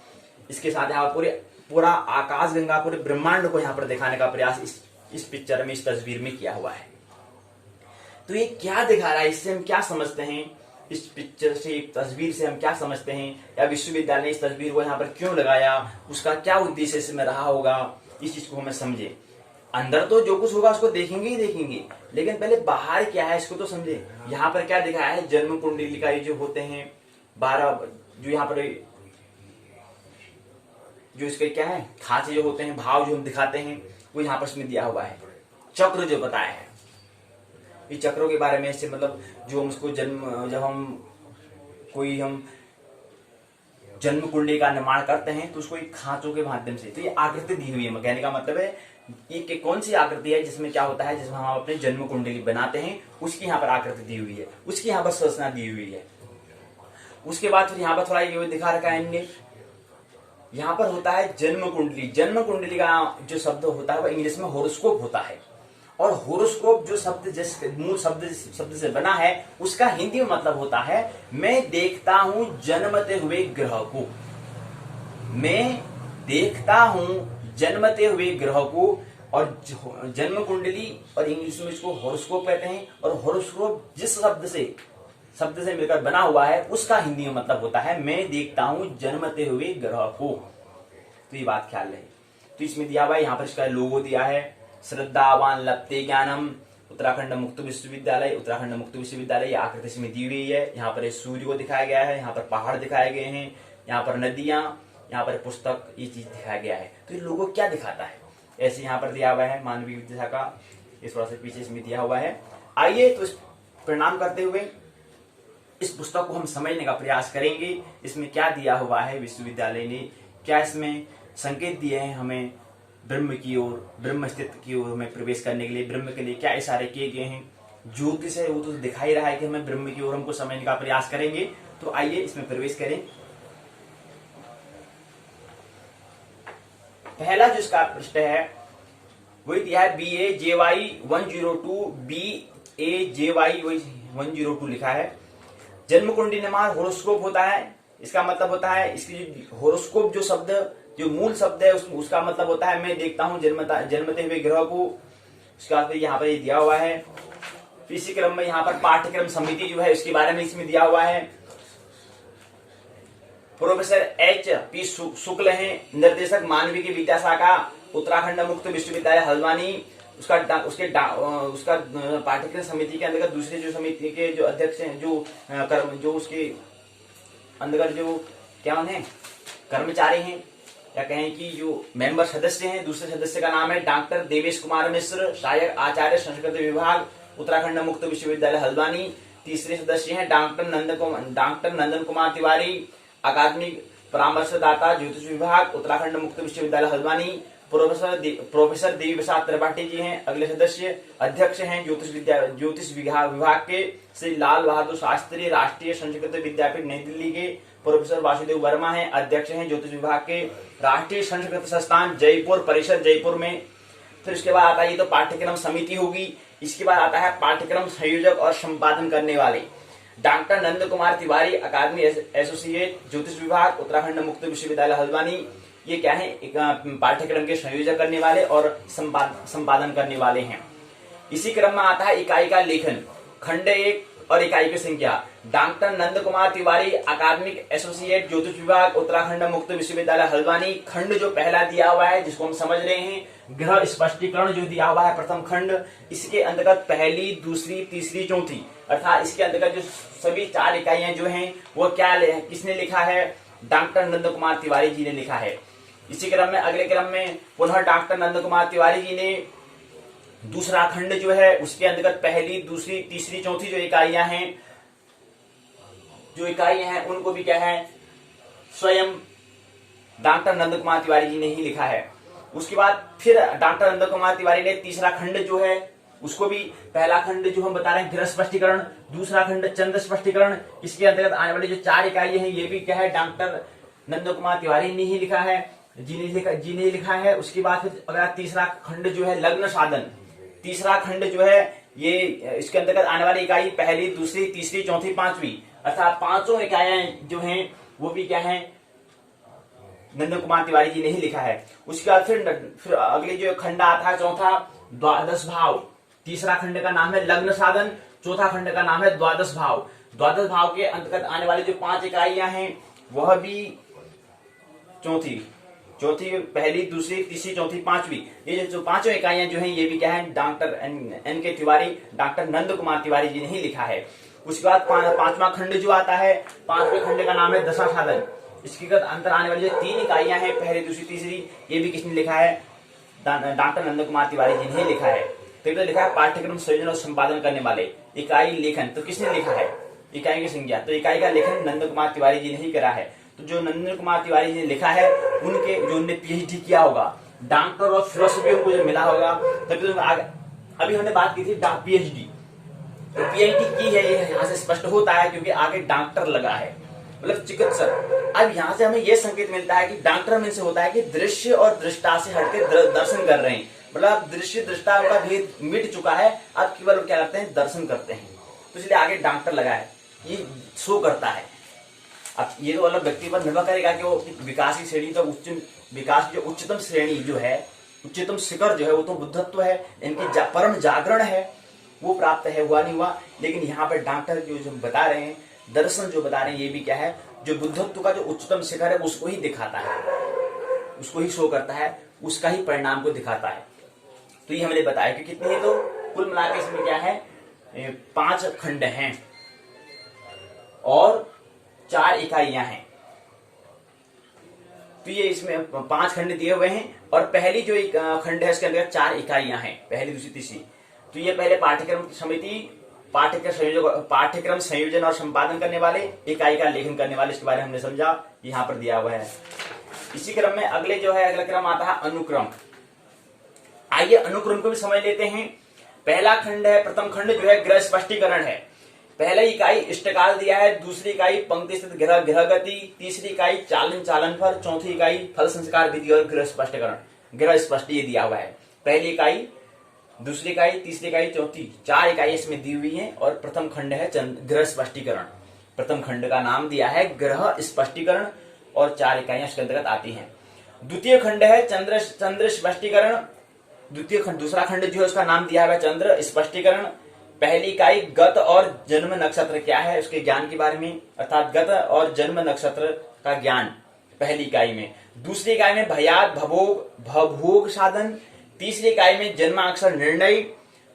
इसके साथ यहाँ पूरा आकाश गंगा पूरे ब्रह्मांड को यहाँ पर दिखाने का प्रयास इस पिक्चर में, इस तस्वीर में किया हुआ है। तो ये क्या दिखा रहा है, इससे हम क्या समझते हैं, इस पिक्चर से, तस्वीर से हम क्या समझते हैं, या विश्वविद्यालय ने इस तस्वीर को यहाँ पर क्यों लगाया, उसका क्या उद्देश्य इसमें रहा होगा, इस चीज को हमें समझे। अंदर तो जो कुछ होगा उसको देखेंगे ही देखेंगे, लेकिन पहले बाहर क्या है इसको तो समझे। यहाँ पर क्या दिखाया है, जन्म कुंडली का जो होते हैं 12, जो यहाँ पर जो इसके क्या है खांचे जो होते हैं, भाव जो हम दिखाते हैं, वो यहाँ पर इसमें दिया हुआ है। चक्र जो बताया है, इस चक्रों के बारे में इससे मतलब जो हम उसको जब हम जन्म कुंडली का निर्माण करते हैं तो उसको एक खांचों के माध्यम से, तो ये आकृति दी हुई है। कहने का मतलब है ये कौन सी आकृति है जिसमें क्या होता है, जिसमें हम अपने जन्म कुंडली बनाते हैं, उसकी यहाँ पर आकृति दी हुई है, उसकी यहाँ पर संरचना दी हुई है। उसके बाद फिर यहाँ पर थोड़ा ये दिखा रखा है इनने, यहाँ पर होता है जन्म कुंडली। जन्म कुंडली का जो शब्द होता है वो इंग्लिश में होरोस्कोप होता है, और होरोस्कोप जो शब्द जिस मूल शब्द से बना है उसका हिंदी में मतलब होता है मैं देखता हूं जन्मते हुए ग्रह को। मैं देखता हूं जन्मते हुए ग्रह को, और जन्म कुंडली और इंग्लिश में इसको होरोस्कोप कहते हैं। और होरोस्कोप जिस शब्द से मिलकर बना हुआ है उसका हिंदी में मतलब होता है मैं देखता हूं जन्मते हुए ग्रह को। तो ये बात ख्याल रहे। तो इसमें दिया हुआ है, यहाँ पर इसका लोगो दिया है, श्रद्धावान लभते ज्ञानम, उत्तराखंड मुक्त विश्वविद्यालय। उत्तराखंड मुक्त विश्वविद्यालय ये आकृति इसमें दी हुई है। यहाँ पर सूर्य को दिखाया गया है, यहाँ पर पहाड़ दिखाए गए हैं, यहाँ पर नदियां, यहाँ पर पुस्तक, ये चीज दिखाया गया है। तो ये लोगो क्या दिखाता है, ऐसे यहाँ पर दिया हुआ है मानवीय विद्या का, इस थोड़ा सा पीछे इसमें दिया हुआ है। आइए तो प्रणाम करते हुए इस पुस्तक को हम समझने का प्रयास करेंगे। इसमें क्या दिया हुआ है, विश्वविद्यालय ने क्या इसमें संकेत दिए हैं हमें ब्रह्म की ओर, ब्रह्म अस्तित्व की ओर हमें प्रवेश करने के लिए, ब्रह्म के लिए क्या इशारे किए गए हैं। ज्योतिष है वो तो दिखाई रहा है कि हमें ब्रह्म की ओर हमको समझने का प्रयास करेंगे। तो आइए इसमें प्रवेश करें। पहला जो इसका पृष्ठ है वही दिया है BAJY 102, BAJY 102 लिखा है। जन्म कुंडली निर्माण होरोस्कोप होता है, इसका मतलब होता है, इसकी जो होरोस्कोप जो शब्द जो मूल शब्द है उसका मतलब होता है मैं देखता हूं जन्मते हुए ग्रह को। उसका अर्थ यहाँ पर दिया हुआ है। इसी क्रम में यहाँ पर पाठ्यक्रम समिति जो है उसके बारे में इसमें दिया हुआ है। प्रोफेसर HP शुक्ल हैं, निर्देशक मानवीय की विद्या शाखा, उत्तराखंड मुक्त विश्वविद्यालय हल्द्वानी। उसका पाठ्यक्रम समिति के अंतर्गत दूसरे जो समिति के जो अध्यक्ष हैं, जो उसके अंतर्गत जो क्या है कर्मचारी हैं, या कहें कि जो मेंबर सदस्य हैं, दूसरे सदस्य का नाम है डॉक्टर देवेश कुमार मिश्र, सहायक आचार्य संस्कृत विभाग, उत्तराखंड मुक्त विश्वविद्यालय हल्द्वानी। तीसरे सदस्य हैं डॉक्टर नंदन कुमार तिवारी, अकादमिक परामर्शदाता ज्योतिष विभाग, उत्तराखंड मुक्त विश्वविद्यालय हल्द्वानी। प्रोफेसर देवी प्रसाद त्रिपाठी जी हैं अगले सदस्य। अध्यक्ष हैं ज्योतिष विभाग के श्री लाल बहादुर शास्त्री, राष्ट्रीय संस्कृत विद्यापीठ नई दिल्ली के। प्रोफेसर वासुदेव वर्मा हैं, अध्यक्ष हैं ज्योतिष विभाग के, राष्ट्रीय संस्कृत संस्थान जयपुर परिसर जयपुर में। फिर उसके बाद आता है ये तो पाठ्यक्रम समिति होगी। इसके बाद आता है पाठ्यक्रम संयोजक और संपादन करने वाले डॉक्टर नंद कुमार तिवारी, अकादमी एसोसिएट, ज्योतिष विभाग, उत्तराखंड मुक्त विश्वविद्यालय हल्द्वानी। ये क्या है, एक पाठ्यक्रम के संयोजन करने वाले और संपादन करने वाले हैं। इसी क्रम में आता है इकाई का लेखन, खंड 1 और इकाई की संख्या। डॉक्टर नंद कुमार तिवारी, अकादमिक एसोसिएट, ज्योतिष विभाग, उत्तराखंड मुक्त विश्वविद्यालय हल्द्वानी। खंड जो पहला दिया हुआ है जिसको हम समझ रहे हैं, ग्रह स्पष्टीकरण जो दिया हुआ है प्रथम खंड, इसके अंतर्गत पहली, दूसरी, तीसरी, चौथी, अर्थात इसके अंतर्गत जो सभी 4 इकाइयां जो हैं वो क्या किसने लिखा है, डॉक्टर नंद कुमार तिवारी जी ने लिखा है। इसी क्रम में अगले क्रम में पुनः डॉक्टर नंद कुमार तिवारी जी ने दूसरा खंड जो है उसके अंतर्गत पहली, दूसरी, तीसरी, चौथी जो इकाइयां हैं उनको भी क्या है स्वयं डॉक्टर नंद कुमार तिवारी जी ने ही लिखा है। उसके बाद फिर डॉक्टर नंद कुमार तिवारी ने तीसरा खंड जो है उसको भी, पहला खंड जो हम बता रहे हैं ग्रह स्पष्टीकरण, दूसरा खंड चंद्र स्पष्टीकरण, इसके अंतर्गत आने वाली जो 4 इकाइयां हैं ये भी क्या है डॉक्टर नंद कुमार तिवारी ने ही लिखा है, जी ने लिखा है। उसके बाद फिर अगला तीसरा खंड जो है लग्न साधन, तीसरा खंड जो है ये इसके अंतर्गत आने वाली इकाई पहली, दूसरी, तीसरी, चौथी, पांचवी, अर्थात पांचों इकाइयां जो हैं वो भी क्या है, नंद कुमार तिवारी जी ने ही लिखा है। उसके बाद फिर अगले जो खंड आता है चौथा, द्वादश भाव। तीसरा खंड का नाम है लग्न साधन, चौथा खंड का नाम है द्वादश भाव। द्वादश भाव के अंतर्गत आने वाली जो 5 इकाइयां हैं वह भी चौथी, पहली, दूसरी, तीसरी, चौथी, पांचवी, ये जो पांचों इकाइयां जो हैं ये भी क्या है, डॉक्टर एन के तिवारी, डॉक्टर नंद कुमार तिवारी जी ने ही लिखा है। उसके बाद पांचवा खंड जो आता है, पांचवें खंड का नाम है दशा साधन। इसके अंतर आने वाली जो 3 इकाइयां हैं, पहली, दूसरी, तीसरी, ये भी किसने लिखा है, डॉक्टर नंद कुमार तिवारी जी ने ही लिखा है। तो लिखा है पाठ्यक्रम संयोजन और संपादन करने वाले। इकाई लेखन तो किसने लिखा है, इकाई की संज्ञा, तो इकाई का लेखन नंद कुमार तिवारी जी ने ही करा है। तो जो नंद कुमार तिवारी जी ने लिखा है, उनके जो उन्होंने पीएचडी किया होगा, डॉक्टर ऑफ फिलोसफी उनको जो मिला होगा, तभी तो अभी हमने बात की थी पीएचडी, तो पीएचडी की है, ये यहाँ से स्पष्ट होता है क्योंकि आगे डॉक्टर लगा है, मतलब चिकित्सक। अब यहाँ से हमें यह संकेत मिलता है कि डॉक्टर में से होता है कि दृश्य और दृष्टा से हटके दर्शन कर रहे हैं, मतलब दृश्य दृष्टा का भेद मिट चुका है, अब केवल क्या करते हैं, दर्शन करते हैं, तो इसलिए आगे डॉक्टर लगा है, ये शो करता है। अब ये तो अलग व्यक्ति पर निर्भर करेगा कि वो विकास की श्रेणी, तो उच्च विकास की जो उच्चतम श्रेणी जो है, उच्चतम शिखर जो है वो तो बुद्धत्व है, इनकी परम जागरण है, वो प्राप्त है, हुआ नहीं हुआ। लेकिन यहाँ पर डॉक्टर जो बता रहे हैं, दर्शन जो बता रहे हैं, ये भी क्या है, जो बुद्धत्व का जो उच्चतम शिखर है उसको ही दिखाता है, उसको ही शो करता है, उसका ही परिणाम को दिखाता है। तो ये हमने बताया कि कितनी है, तो कुल मिलाकर इसमें क्या है, 5 खंड हैं और 4 इकाइयां हैं। तो ये इसमें 5 खंड दिए हुए हैं और पहली जो खंड है इसके अंदर 4 इकाइयां हैं, पहली, दूसरी, तीसरी। तो ये पहले पाठ्यक्रम समिति, पाठ्यक्रम संयोजन और संपादन करने वाले, इकाई का लेखन करने वाले, इसके बारे में हमने समझा, यहाँ पर दिया हुआ है। इसी क्रम में अगले जो है, अगला क्रम आता है अनुक्रम। आइए अनुक्रम को भी समझ लेते हैं। पहला खंड है, प्रथम खंड जो है गृह स्पष्टीकरण है। पहला इकाई इष्टकाल दिया है, दूसरी इकाई पंक्ति स्थित गृह गति, तीसरी इकाई चालन फल, चौथी इकाई फल संस्कार विधि और गृह स्पष्टीकरण, गृह स्पष्ट ये दिया हुआ है। पहली इकाई, दूसरी इकाई, तीसरी इकाई, चौथी, 4 इकाई इसमें दी हुई है और प्रथम खंड है गृह स्पष्टीकरण। प्रथम खंड का नाम दिया है गृह स्पष्टीकरण और 4 इकाइयां इसके अंतर्गत आती हैं। द्वितीय खंड है चंद्र स्पष्टीकरण। द्वितीय खंड, दूसरा खंड जो है उसका नाम दिया है चंद्र स्पष्टीकरण। पहली इकाई गत और जन्म नक्षत्र क्या है उसके ज्ञान के बारे में, अर्थात गत और जन्म नक्षत्र का ज्ञान पहली इकाई में। दूसरी इकाई में भयात भभोग साधन। तीसरी इकाई में जन्माक्षर निर्णय।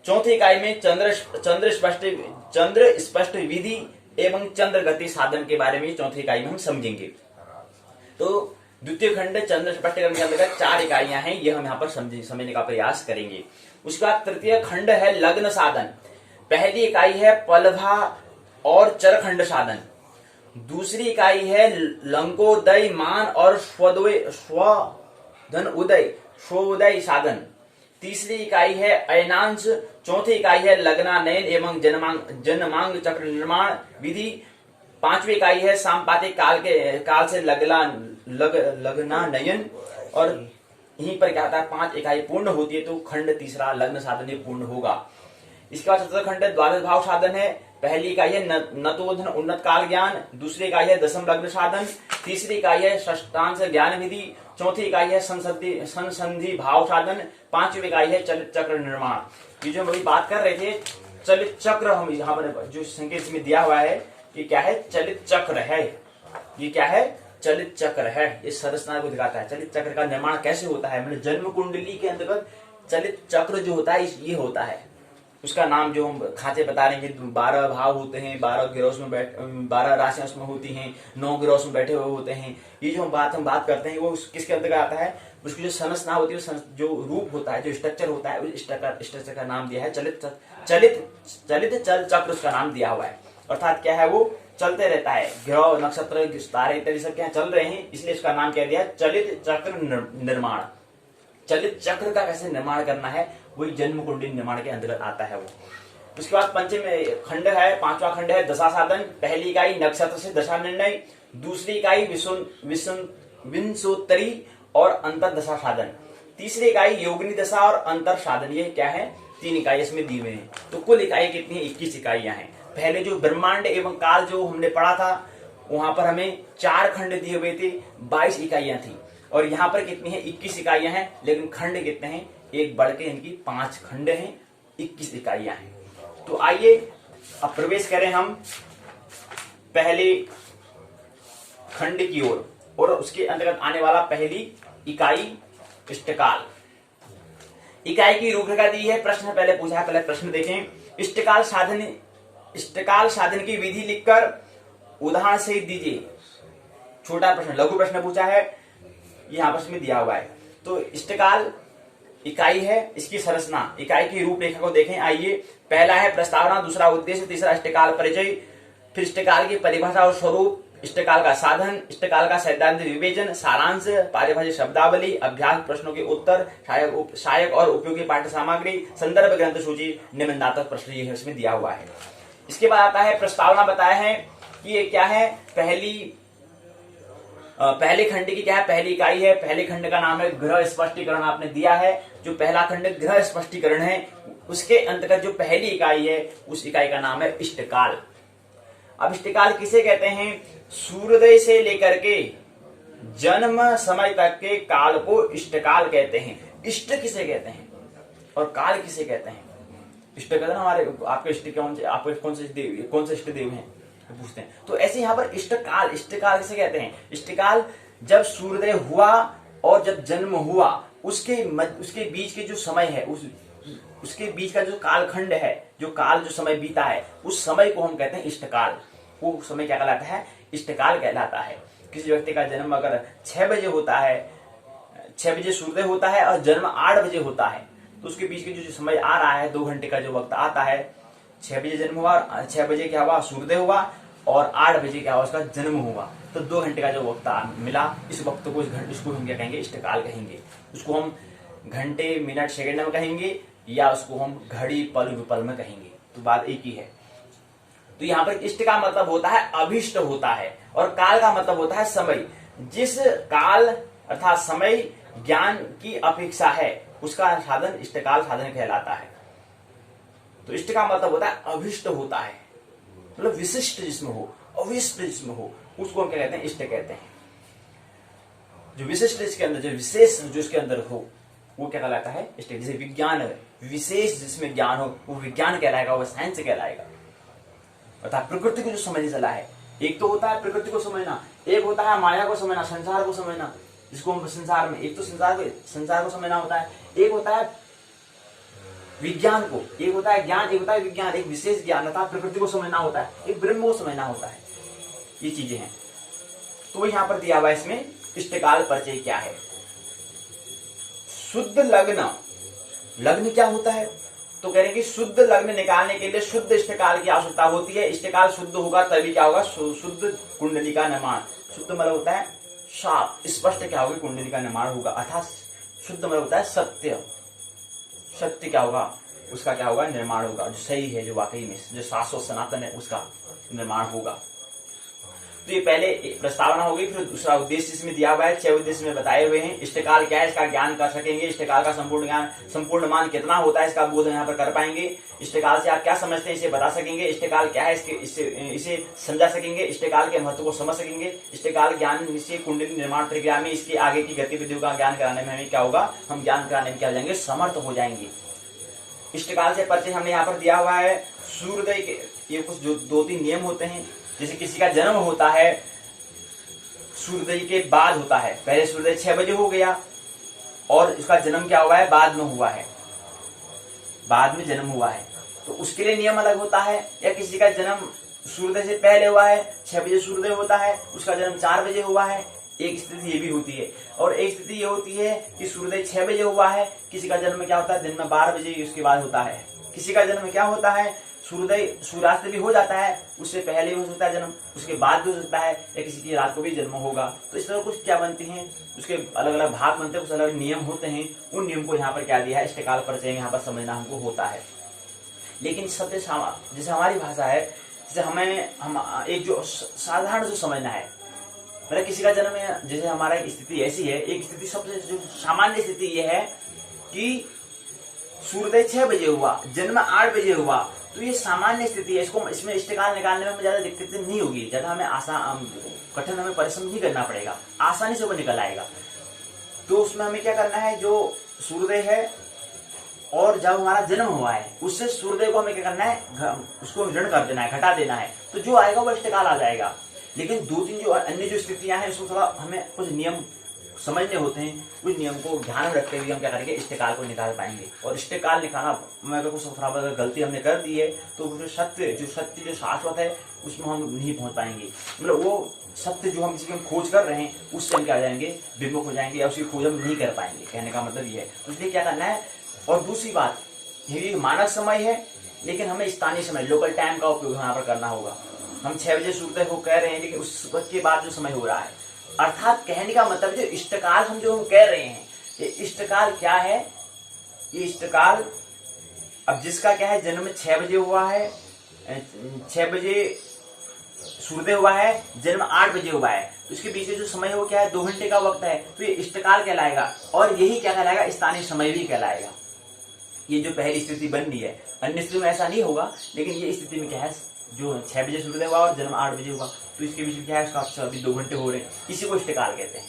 चौथी इकाई में चंद्र स्पष्ट विधि एवं चंद्र गति साधन के बारे में चौथी इकाई में हम समझेंगे। तो द्वितीय खंड चंद्र स्पष्टीकरण के अंतर्गत 4 इकाइयां हैं, ये हम यहाँ पर समझने का प्रयास करेंगे। उसके बाद तृतीय खंड है लग्न साधन। पहली इकाई है पलभा और चरखंड साधन। दूसरी इकाई है लंकोदय मान और स्वोदय साधन। तीसरी इकाई है अयनांश। चौथी इकाई है लग्नानयन एवं जन्मांग चक्र निर्माण विधि। पांचवी इकाई है साम्पातिक काल से लग्नानयन। और यहीं पर क्या होता है, 5 इकाई पूर्ण होती है तो खंड तीसरा लग्न साधन पूर्ण होगा। इसके बाद चतुर्थ खंड द्वादश भाव साधन है। पहली इकाई है नतोधन उन्नत काल ज्ञान। दूसरी इकाई है दशम लग्न साधन। तीसरी इकाई है षष्टांश ज्ञान विधि। चौथी इकाई है संसंधि भाव साधन। पांचवी इकाई है चलित चक्र निर्माण। ये जो हम अभी बात कर रहे थे चलित चक्र, हम यहाँ पर जो संकेत में दिया हुआ है कि क्या है, चलित चक्र है। ये क्या है, चलित चक्र है। ये संरचना को दिखाता है चलित चक्र का निर्माण कैसे होता है। मतलब जन्म कुंडली के अंतर्गत चलित चक्र जो होता है ये होता है। उसका नाम जो हम खाते बता रहे हैं, 12 भाव होते हैं, 12 ग्रह में 12 राशियां उसमें होती हैं, 9 ग्रह में बैठे हुए होते हैं। ये जो हम बात करते हैं वो किसके अंतर्गत आता है, उसकी जो संरचना होती है, जो रूप होता है, जो स्ट्रक्चर होता है, उस स्ट्रक्चर का नाम दिया है चलित चल चक्र, उसका नाम दिया हुआ है। अर्थात क्या है, वो चलते रहता है। ग्रह नक्षत्र तारे इत्यादि सब क्या चल रहे हैं, इसलिए इसका नाम क्या दिया, चलित चक्र निर्माण। चलित चक्र का कैसे निर्माण करना है वही जन्म कुंडली निर्माण के अंतर्गत आता है वो। उसके बाद पंचम खंड है, 5वां खंड है दशा साधन। पहली इकाई नक्षत्र से दशा निर्णय। दूसरी इकाई विंशोत्तरी और अंतर दशा साधन। तीसरी इकाई योगिनी दशा और अंतर साधन। ये क्या है, 3 इकाई इसमें दी हुई हैं। तो कुल इकाई कितनी है? 21 इकाइयां हैं। पहले जो ब्रह्मांड एवं काल जो हमने पढ़ा था वहां पर हमें 4 खंड दिए हुए थे, 22 इकाइयां थी। और यहाँ पर कितनी है? 21 इकाइयां हैं, लेकिन खंड कितने हैं? एक बढ़ के इनकी 5 खंड हैं, 21 इकाइयां हैं। तो आइए अब प्रवेश करें हम पहले खंड की ओर, और उसके अंतर्गत आने वाला पहली इकाई इष्टकाल। इकाई की रूपरेखा दी है, प्रश्न पहले पूछा है, पहले प्रश्न देखें। इष्टकाल साधन की विधि लिखकर उदाहरण सहित दीजिए। छोटा प्रश्न, लघु प्रश्न पूछा है, यहां पर इसमें दिया हुआ है। तो इष्टकाल इकाई है, इसकी संरचना, इकाई की रूपरेखा को देखें। आइए, पहला है प्रस्तावना, दूसरा उद्देश्य, तीसरा इष्टकाल परिचय, फिर इष्टकाल की परिभाषा और स्वरूप, इष्टकाल का साधन, इष्टकाल का सैद्धांतिक विवेचन, सारांश, पारिभाषिक शब्दावली, अभ्यास प्रश्नों के उत्तर, सहायक और उपयोगी पाठ्य सामग्री, संदर्भ ग्रंथ सूची, निबंधात्मक प्रश्न, ये इसमें दिया हुआ है। इसके बाद आता है प्रस्तावना। बताया है कि ये क्या है? पहले खंड की क्या है? पहली इकाई है। पहले खंड का नाम है ग्रह स्पष्टीकरण, आपने दिया है। जो पहला खंड ग्रह स्पष्टीकरण है, उसके अंतर्गत जो पहली इकाई है उस इकाई का नाम है इष्टकाल। अब इष्टकाल किसे कहते हैं? सूर्योदय से लेकर के जन्म समय तक के काल को इष्टकाल कहते हैं। इष्ट किसे कहते हैं और काल किसे कहते हैं? इष्ट कहते हैं हमारे, आपके इष्ट कौन से, आपके कौन से इष्ट देव हैं पूछते हैं। तो ऐसे यहाँ पर इष्टकाल किसे कहते हैं? इष्टकाल जब सूर्योदय हुआ और जब जन्म हुआ उसके बीच के जो समय है, उसके बीच का जो कालखंड है, जो समय बीता है, उस समय को हम कहते हैं इष्टकाल। वो समय क्या कहलाता है? इष्टकाल कहलाता है। किसी व्यक्ति का जन्म अगर 6 बजे होता है, 6 बजे सूर्योदय होता है और जन्म 8 बजे होता है, तो उसके बीच के जो समय आ रहा है, 2 घंटे का जो वक्त आता है, 6 बजे जन्म हुआ, 6 बजे क्या हुआ? सूर्योदय हुआ, और 8 बजे क्या हुआ? उसका जन्म हुआ। तो 2 घंटे का जो वक्त मिला, इस वक्त को, इसको हम क्या कहेंगे? इष्टकाल कहेंगे। उसको हम घंटे, मिनट, सेकंड में कहेंगे, या उसको हम घड़ी, पल, विपल में कहेंगे। तो बात एक ही है। तो यहाँ पर इष्ट का मतलब होता है अभिष्ट होता है, और काल का मतलब होता है समय। जिस काल अर्थात समय ज्ञान की अपेक्षा है, उसका साधन इष्टकाल साधन कहलाता है। तो इष्ट का मतलब होता है अभिष्ट होता है, मतलब विशिष्ट जिसमें हो, अविष्ट जिसमें हो, उसको हम क्या कहते हैं? इष्ट कहते हैं। जो विशिष्ट जिसके अंदर, जो विशेष जो इसके अंदर हो, वो क्या कहलाता है? इष्ट। जैसे विज्ञान है, विशेष जिसमें ज्ञान हो वो विज्ञान कहलाएगा, वो साइंस कहलाएगा। अर्थात प्रकृति को जो समझने चला है, एक तो होता है प्रकृति को समझना, एक होता है माया को समझना, संसार को समझना, जिसको हम संसार में, एक तो संसार को समझना होता है, एक होता है विज्ञान को, एक होता है ज्ञान, एक होता है विज्ञान, एक विशेष ज्ञान अर्थात प्रकृति को समझना होता है, एक ब्रह्म को समझना होता है। ये चीजें हैं। तो यहाँ पर दिया हुआ इसमें इष्टकाल परिचय क्या है। शुद्ध लग्न क्या होता है? तो कह रहे हैं कि शुद्ध लग्न निकालने के लिए शुद्ध इष्टकाल की आवश्यकता होती है। इष्टकाल शुद्ध होगा तभी क्या होगा? शुद्ध कुंडली का निर्माण। शुद्ध मतलब होता है साफ, स्पष्ट क्या होगी? कुंडली का निर्माण होगा। अर्थात शुद्ध मतलब होता है सत्य क्या होगा? उसका क्या होगा? निर्माण होगा। जो सही है, जो वाकई में जो शाश्वत सनातन है, उसका निर्माण होगा। तो ये पहले एक प्रस्तावना होगी, फिर दूसरा उद्देश्य इसमें दिया हुआ है। 6 उद्देश्य में बताए हुए हैं। इष्टकाल क्या है, इसका ज्ञान कर सकेंगे। इष्टकाल का संपूर्ण मान कितना होता है, इसका बोध यहाँ पर कर पाएंगे। इष्टकाल से आप क्या समझते हैं, इसे बता सकेंगे। इष्टकाल क्या है, इसे समझा सकेंगे। इष्टकाल के महत्व को समझ सकेंगे। इष्टकाल ज्ञान से कुंडली निर्माण प्रक्रिया में इसके आगे की गतिविधियों का ज्ञान कराने में हमें क्या होगा? हम ज्ञान कराने में क्या हो जाएंगे? समर्थ हो जाएंगे। इष्टकाल से परिचय हमने यहाँ पर दिया हुआ है। सूर्योदय के ये कुछ जो 2-3 नियम होते हैं। जैसे किसी का जन्म होता है सूर्योदय के बाद होता है। पहले सूर्योदय 6 बजे हो गया और इसका जन्म क्या हुआ है? बाद में हुआ है, बाद में जन्म हुआ है, तो उसके लिए नियम अलग होता है। या किसी का जन्म सूर्योदय से पहले हुआ है, 6 बजे सूर्योदय होता है, उसका जन्म 4 बजे हुआ है, एक स्थिति ये भी होती है। और एक स्थिति ये होती है कि सूर्योदय 6 बजे हुआ है, किसी का जन्म क्या होता है? दिन में 12 बजे उसके बाद होता है। किसी का जन्म क्या होता है? सूर्यास्त भी हो जाता है, उससे पहले हो सकता है जन्म, उसके बाद भी हो सकता है, या किसी की रात को भी जन्म होगा। तो इस तरह कुछ क्या बनती हैं, उसके अलग अलग भाग बनते हैं, कुछ अलग नियम होते हैं। उन नियम को यहाँ पर क्या दिया है? इष्टकाल परिचय यहाँ पर समझना हमको होता है। लेकिन सबसे जैसे हमारी भाषा है, जैसे हम एक जो साधारण जो समझना है, मतलब किसी का जन्म है, जैसे हमारा एक स्थिति ऐसी है, एक स्थिति सबसे जो सामान्य स्थिति यह है कि सूर्योदय 6 बजे हुआ, जन्म 8 बजे हुआ, तो ये सामान्य स्थिति है। इसमें इष्टकाल निकालने में ज्यादा दिक्कत नहीं होगी, ज्यादा हमें कठिन हमें परिश्रम नहीं करना पड़ेगा, आसानी से वो निकल आएगा। तो उसमें हमें क्या करना है, जो सूर्योदय है और जब हमारा जन्म हुआ है उससे सूर्योदय को हमें क्या करना है, उसको ऋण कर देना है, घटा देना है, तो जो आएगा वो इष्टकाल आ जाएगा। लेकिन 2-3 जो अन्य जो स्थितियां हैं उसको थोड़ा हमें कुछ नियम समझने होते हैं, उस नियम को ध्यान में रखते हुए हम क्या करेंगे, इष्टकाल को निकाल पाएंगे। और इष्टकाल निकालना में अगर कुछ थोड़ा बहुत गलती हमने कर दी है तो जो सत्य जो शाश्वत है उसमें हम नहीं पहुंच पाएंगे। मतलब वो सत्य जो हम जिसकी हम खोज कर रहे हैं उससे हम क्या हो जाएंगे, विमुख हो जाएंगे, या उसकी खोज हम नहीं कर पाएंगे। कहने का मतलब ये है, तो इसलिए क्या करना है। और दूसरी बात, ये मानक समय है लेकिन हमें स्थानीय समय, लोकल टाइम का उपयोग यहाँ पर करना होगा। हम 6 बजे सूर्योदय को कह रहे हैं लेकिन उस वक्त के बाद जो समय हो रहा है, अर्थात कहने का मतलब जो इष्टकाल हम जो कह रहे हैं, ये इष्टकाल क्या है, ये इष्टकाल अब जिसका क्या है, जन्म 6 बजे हुआ है, 6 बजे सूर्योदय हुआ है, जन्म 8 बजे हुआ है, तो इसके बीच में जो समय है वो क्या है, 2 घंटे का वक्त है, तो ये इष्टकाल कहलाएगा। और यही क्या कहलाएगा, स्थानीय समय भी कहलाएगा। ये जो पहली स्थिति बन रही है, अन्य स्थिति में ऐसा नहीं होगा, लेकिन ये स्थिति में क्या है, जो 6 बजे सूर्योदय हुआ और जन्म 8 बजे हुआ, तो इसके बीच में क्या है, उसका अभी 2 घंटे हो रहे हैं, इसी को इष्टकाल कहते हैं।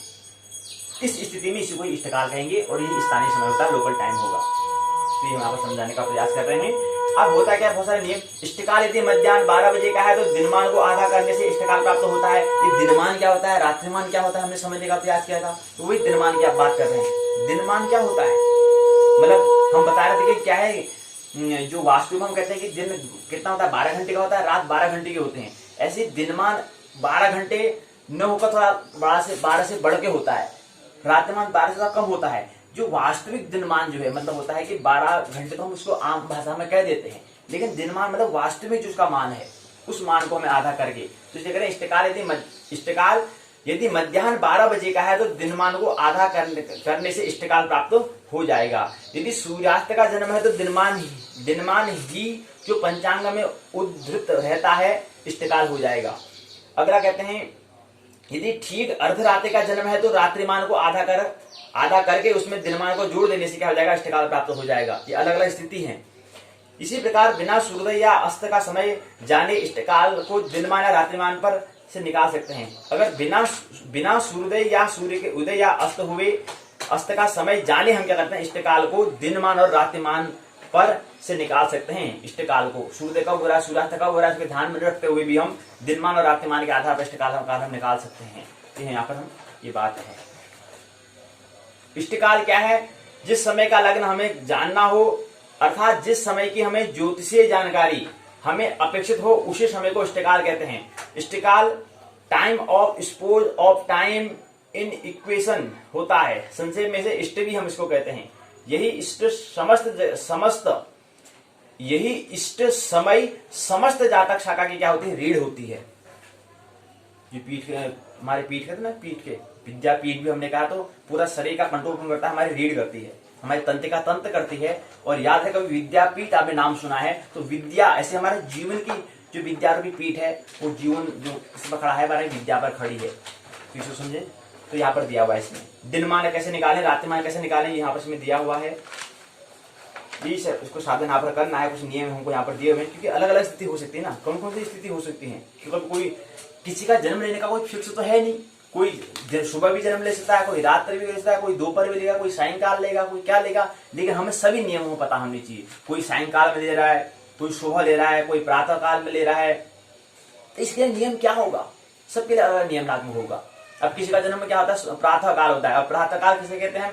इस स्थिति में इसी को इष्टकाल कहेंगे और ये स्थानीय समय होता है, लोकल टाइम होगा। तो ये हम आपको समझाने का प्रयास कर रहे हैं। अब होता क्या, बहुत सारे नियम। इष्टकाल यदि मध्याह्न 12 बजे का है तो दिनमान को आधा करने से इष्टकाल प्राप्त होता है। ये दिनमान क्या होता है, रात्रिमान क्या होता है, हमने समझने का प्रयास किया था, तो वही दिनमान की आप बात कर रहे हैं। दिनमान क्या होता है, मतलब हम बता रहे थे कि क्या है, जो वास्तविक हम कहते हैं कि दिन कितना होता है, 12 घंटे का होता है, रात 12 घंटे के होते हैं। ऐसे दिनमान 12 घंटे न होकर थोड़ा 12 से बढ़ के होता है, रात्रिमान 12 से थोड़ा कम होता है। जो वास्तविक दिनमान जो है, मतलब होता है कि 12 घंटे तो हम उसको आम भाषा में कह देते हैं, लेकिन दिनमान मतलब वास्तविक जो उसका मान है, उस मान को हमें आधा करके, तो इसे करें इष्टकाल यदि मध्याह्न 12 बजे का है तो दिनमान को आधा करने से इष्टकाल प्राप्त हो जाएगा। यदि सूर्यास्त का जन्म है तो दिनमान ही जो पंचांग में उद्धृत रहता है इष्टकाल हो जाएगा। अगला कहते हैं, यदि ठीक अर्धरात्रि का जन्म है तो रात्रिमान को आधा करके उसमें दिनमान को जोड़ देने से क्या हो जाएगा, इष्टकाल प्राप्त हो जाएगा। ये अलग अलग स्थिति है। इसी प्रकार बिना सूर्योदय या अस्त का समय जाने इष्टकाल को दिनमान या रात्रिमान पर से निकाल सकते हैं। अगर बिना सूर्योदय या सूर्य के उदय या अस्त का समय जाने हम क्या करते हैं, इष्टकाल को दिनमान और रात्रिमान पर से निकाल सकते हैं। इष्टकाल को सूर्योदय कब हो रहा है, सूर्यास्त कब हो रहा है, उसके ध्यान में रखते हुए भी हम दिनमान और रात्रिमान के आधार पर इष्टकाल हम निकाल सकते हैं। तो यहाँ पर हम ये बात है। इष्टकाल क्या है, जिस समय का लग्न हमें जानना हो, अर्थात जिस समय की हमें ज्योतिषीय जानकारी हमें अपेक्षित हो, उसी समय को इष्टकाल कहते हैं। इष्टकाल time of suppose of time in equation होता है। संक्षेप में से इष्ट भी हम इसको कहते हैं। यही इष्ट समय समस्त जातक शाखा की क्या होती है, रीढ़ होती है। ये पीठ हमारे पीठ कहते ना, पीठ के विद्या पीठ भी हमने कहा, तो पूरा शरीर का कंट्रोल करता है, हमारी रीढ़ करती है, हमारी तंत्रिका तंत्र करती है। और याद है कभी विद्यापीठ आपने नाम सुना है, तो विद्या ऐसे हमारे जीवन की जो विद्यारूपी पीठ है, वो जीवन जो इस पर खड़ा है, हमारे विद्या पर खड़ी है। तो इसको समझे, तो यहाँ पर दिया हुआ है। इसमें दिनमान कैसे निकालें, रात्रिमान कैसे निकालें, यहाँ पर इसमें दिया हुआ है। इसको साधन यहाँ पर करना है, कुछ नियम हमको यहाँ पर दिए हुए हैं, क्योंकि अलग अलग स्थिति हो सकती है ना। कौन कौन सी स्थिति हो सकती है, क्योंकि कोई किसी का जन्म लेने का कोई फिक्स तो है नहीं। कोई सुबह भी जन्म ले सकता है, कोई रात्रि भी ले सकता है, कोई दोपहर भी लेगा, कोई सायंकाल लेगा, कोई क्या लेगा। लेकिन हमें सभी नियमों पता होनी चाहिए। कोई सायंकाल में ले रहा है, कोई सुबह ले रहा है, कोई प्रातः काल में ले रहा है, तो इसके लिए नियम क्या होगा, सबके लिए अलग नियम लागू होगा। अब किसी का जन्म क्या होता है, प्रातः काल होता है। अब प्रातः काल किसे कहते हैं,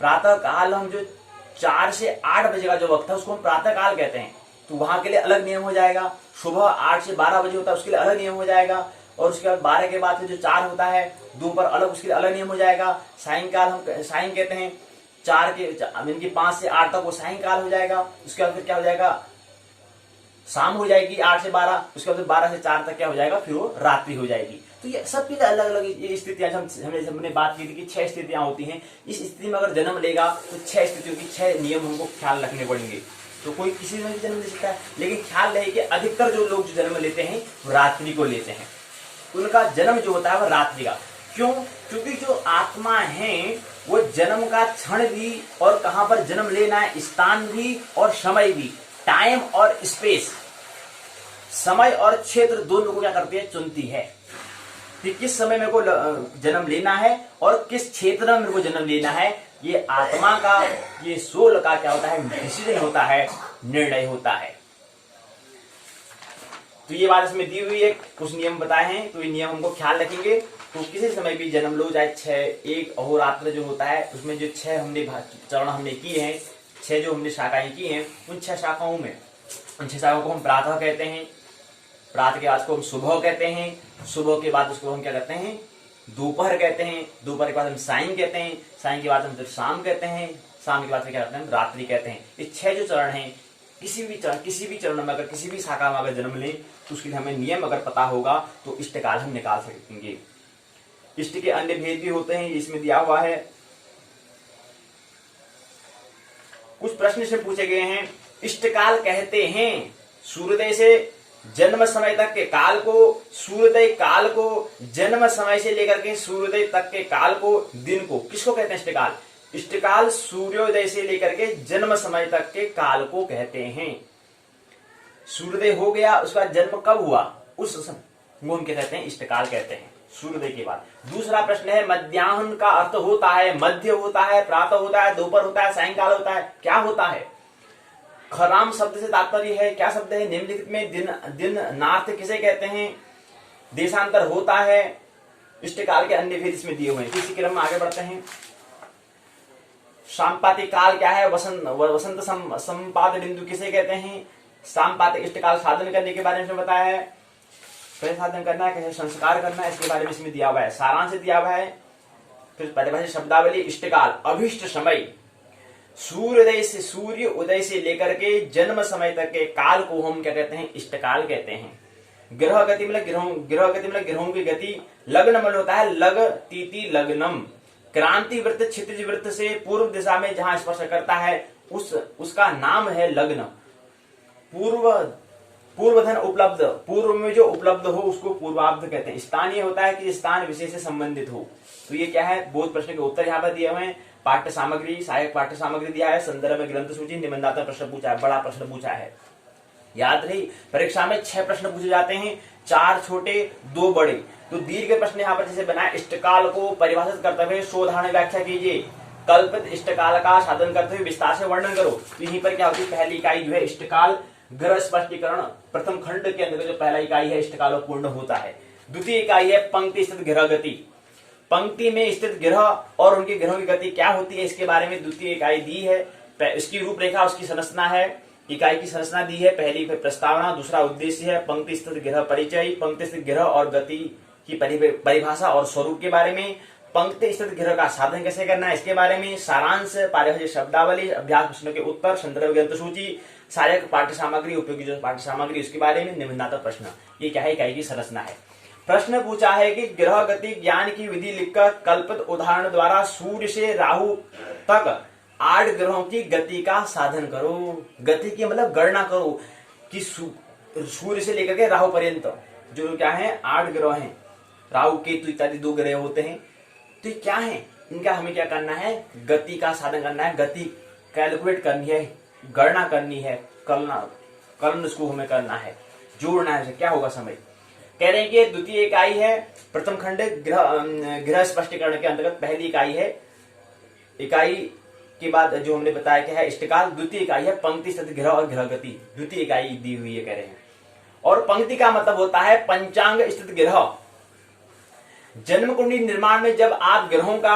प्रातः काल हम जो 4 से 8 बजे का जो वक्त है उसको हम प्रातः काल कहते हैं। तो वहां के लिए अलग नियम हो जाएगा। सुबह 8 से 12 बजे होता है, उसके लिए अलग नियम हो जाएगा। और उसके बाद 12 के बाद जो 4 होता है दोपहर, अलग उसके लिए अलग नियम हो जाएगा। सायंकाल हम सायं कहते हैं, 5 से 8 तक वो सायंकाल हो जाएगा। उसके बाद फिर क्या हो जाएगा, शाम हो जाएगी 8 से 12। उसके बाद 12 से 4 तक क्या हो जाएगा, फिर वो रात्रि हो जाएगी। तो ये सबके लिए अलग अलग स्थितियां, हमने बात की थी कि 6 स्थितियां होती हैं। इस स्थिति में अगर जन्म लेगा तो 6 स्थितियों की 6 नियम हमको ख्याल रखने पड़ेंगे। तो कोई किसी में भी जन्म ले सकता है, लेकिन ख्याल रहे कि अधिकतर जो लोग जो जन्म लेते हैं वो रात्रि को लेते हैं। उनका जन्म जो होता है वो रात्रि का। क्यों? क्योंकि जो आत्मा है वो जन्म का क्षण भी और कहां पर जन्म लेना है, स्थान भी और समय भी, टाइम और स्पेस, समय और क्षेत्र दोनों को क्या करती है, चुनती है कि किस समय मेरे को जन्म लेना है और किस क्षेत्र में मेरे को जन्म लेना है। ये आत्मा का, ये सोल का क्या होता है, डिसीजन होता है, निर्णय होता है। तो ये बात इसमें दी हुई है, कुछ नियम बताए हैं, तो ये नियम हमको ख्याल रखेंगे। तो किसी समय भी जन्म लो, चाहे 6 एक अहोरात्र जो होता है उसमें जो 6 हमने चरण हमने किए हैं, 6 जो हमने शाखाएं की हैं, उन 6 शाखाओं में, उन 6 शाखाओं को हम प्रातः कहते हैं, प्रातः के बाद को हम सुबह कहते हैं, सुबह के बाद उसको हम क्या कहते हैं, दोपहर कहते हैं, दोपहर के बाद हम सायं कहते हैं, सायं के बाद हम फिर शाम कहते हैं, शाम के बाद फिर क्या कहते हैं, रात्रि कहते हैं। ये 6 जो चरण हैं, किसी भी चरण में अगर किसी भी शाखा में अगर जन्म लें तो उसके लिए हमें नियम अगर पता होगा तो इष्टकाल हम निकाल सकेंगे। इष्ट के अन्य भेद भी होते हैं, इसमें दिया हुआ है। कुछ प्रश्न इसमें पूछे गए हैं। इष्टकाल कहते हैं सूर्योदय से जन्म समय तक के काल को, सूर्योदय काल को, जन्म समय से लेकर के सूर्योदय तक के काल को, दिन को, किसको कहते हैं इष्टकाल? इष्टकाल सूर्योदय से लेकर के जन्म समय तक के काल को कहते हैं। सूर्योदय हो गया, उसका जन्म कब हुआ, उस वो हम क्या कहते हैं, इष्टकाल कहते हैं, सूर्योदय के बाद। दूसरा प्रश्न है, मध्याह्न का अर्थ होता है मध्य होता है, प्रातः होता है, दोपहर होता है, सायंकाल होता है, क्या होता है? खराम शब्द से तात्पर्य है, क्या शब्द है? निम्नलिखित में दिन नार्थ किसे कहते हैं? देशांतर होता है। इष्टकाल के अन्य भेद इसमें दिए हुए हैं। इसी क्रम में आगे बढ़ते हैं। साम्पातिक काल क्या है? वसंत संपात बिंदु किसे कहते हैं? साम्पातिक इष्टकाल साधन करने के बारे में बताया है, कैसे साधन करना है, कैसे संस्कार करना है, इसके बारे में इसमें दिया हुआ है, सारांश दिया हुआ है। फिर परिभाषित शब्दावली, इष्टकाल अभिष्ट समय, सूर्य उदय से लेकर के जन्म समय तक के काल को हम क्या कहते हैं, इष्टकाल कहते हैं। ग्रह गति मतलब ग्रहों की गति। लग्न मतलब होता है लग तिथि लग्नम, क्रांति वृत्त क्षितिज वृत्त से पूर्व दिशा में जहां स्पर्श करता है उसका नाम है लग्न। पूर्वधन उपलब्ध, पूर्व में जो उपलब्ध हो उसको पूर्वाब्ध कहते हैं। स्थानीय होता है कि स्थान विशेष से संबंधित हो। तो ये क्या है, बोध प्रश्न के उत्तर यहाँ पर दिए हुए हैं। पाठ्य सामग्री, सहायक पाठ्य सामग्री दिया है, संदर्भ में ग्रंथ सूची, निबंधात्मक प्रश्न पूछा है, बड़ा प्रश्न पूछा है। याद रही, परीक्षा में 6 प्रश्न पूछे जाते हैं, 4 छोटे 2 बड़े। तो दीर्घ प्रश्न यहाँ पर जैसे बनाए, इष्टकाल को परिभाषित करते हुए शोधारण व्याख्या कीजिए, कल्पित इष्टकाल का साधन करते हुए विस्तार से वर्णन करो। तो यहीं पर क्या होती है, पहली इकाई जो है इष्टकाल ग्रह स्पष्टीकरण, प्रथम खंड के अंदर जो पहला इकाई है इष्टकाल पूर्ण होता है। द्वितीय इकाई है पंक्ति स्थित ग्रह गति, पंक्ति में स्थित ग्रह और उनके ग्रहों की गति क्या होती है, इसके बारे में द्वितीय इकाई दी है। इसकी रूपरेखा, उसकी संरचना है, इकाई की संरचना दी है। पहली प्रस्तावना, दूसरा उद्देश्य है, पंक्ति स्थित ग्रह परिचय, पंक्ति स्थित ग्रह और गति की परिभाषा और स्वरूप के बारे में, पंक्ति स्थित ग्रह का साधन कैसे करना है इसके बारे में, सारांश, पारिभाषिक शब्दावली, अभ्यास प्रश्नों के उत्तर, संदर्भ ग्रंथ सूची, सहायक पाठ्य सामग्री, उपयोगी जो पाठ्य सामग्री उसके बारे में, निबंधात्मक प्रश्न। ये क्या है, इकाई की संरचना है। प्रश्न पूछा है कि ग्रह गति ज्ञान की विधि लिखकर कल्पित उदाहरण द्वारा सूर्य से राहु तक 8 ग्रहों की गति का साधन करो। गति की मतलब गणना करो कि सूर्य से लेकर के राहु पर्यंत जो क्या है 8 ग्रह हैं, राहु केतु इत्यादि 2 ग्रह होते हैं। तो क्या है, इनका हमें क्या करना है, गति का साधन करना है, गति कैलकुलेट करनी है, गणना करनी है, कलन इसको हमें करना है, जोड़ना है। क्या होगा समय, कह रहे हैं कि द्वितीय इकाई है प्रथम खंड ग्रह स्पष्टीकरण के अंतर्गत पहली इकाई है, इकाई के बाद जो हमने बताया क्या है इष्टकाल। द्वितीय इकाई है पंक्ति स्थित ग्रह और ग्रह गति, द्वितीय इकाई दी हुई है कह रहे हैं। और पंक्ति का मतलब होता है पंचांग स्थित ग्रह। जन्म कुंडली निर्माण में जब आप ग्रहों का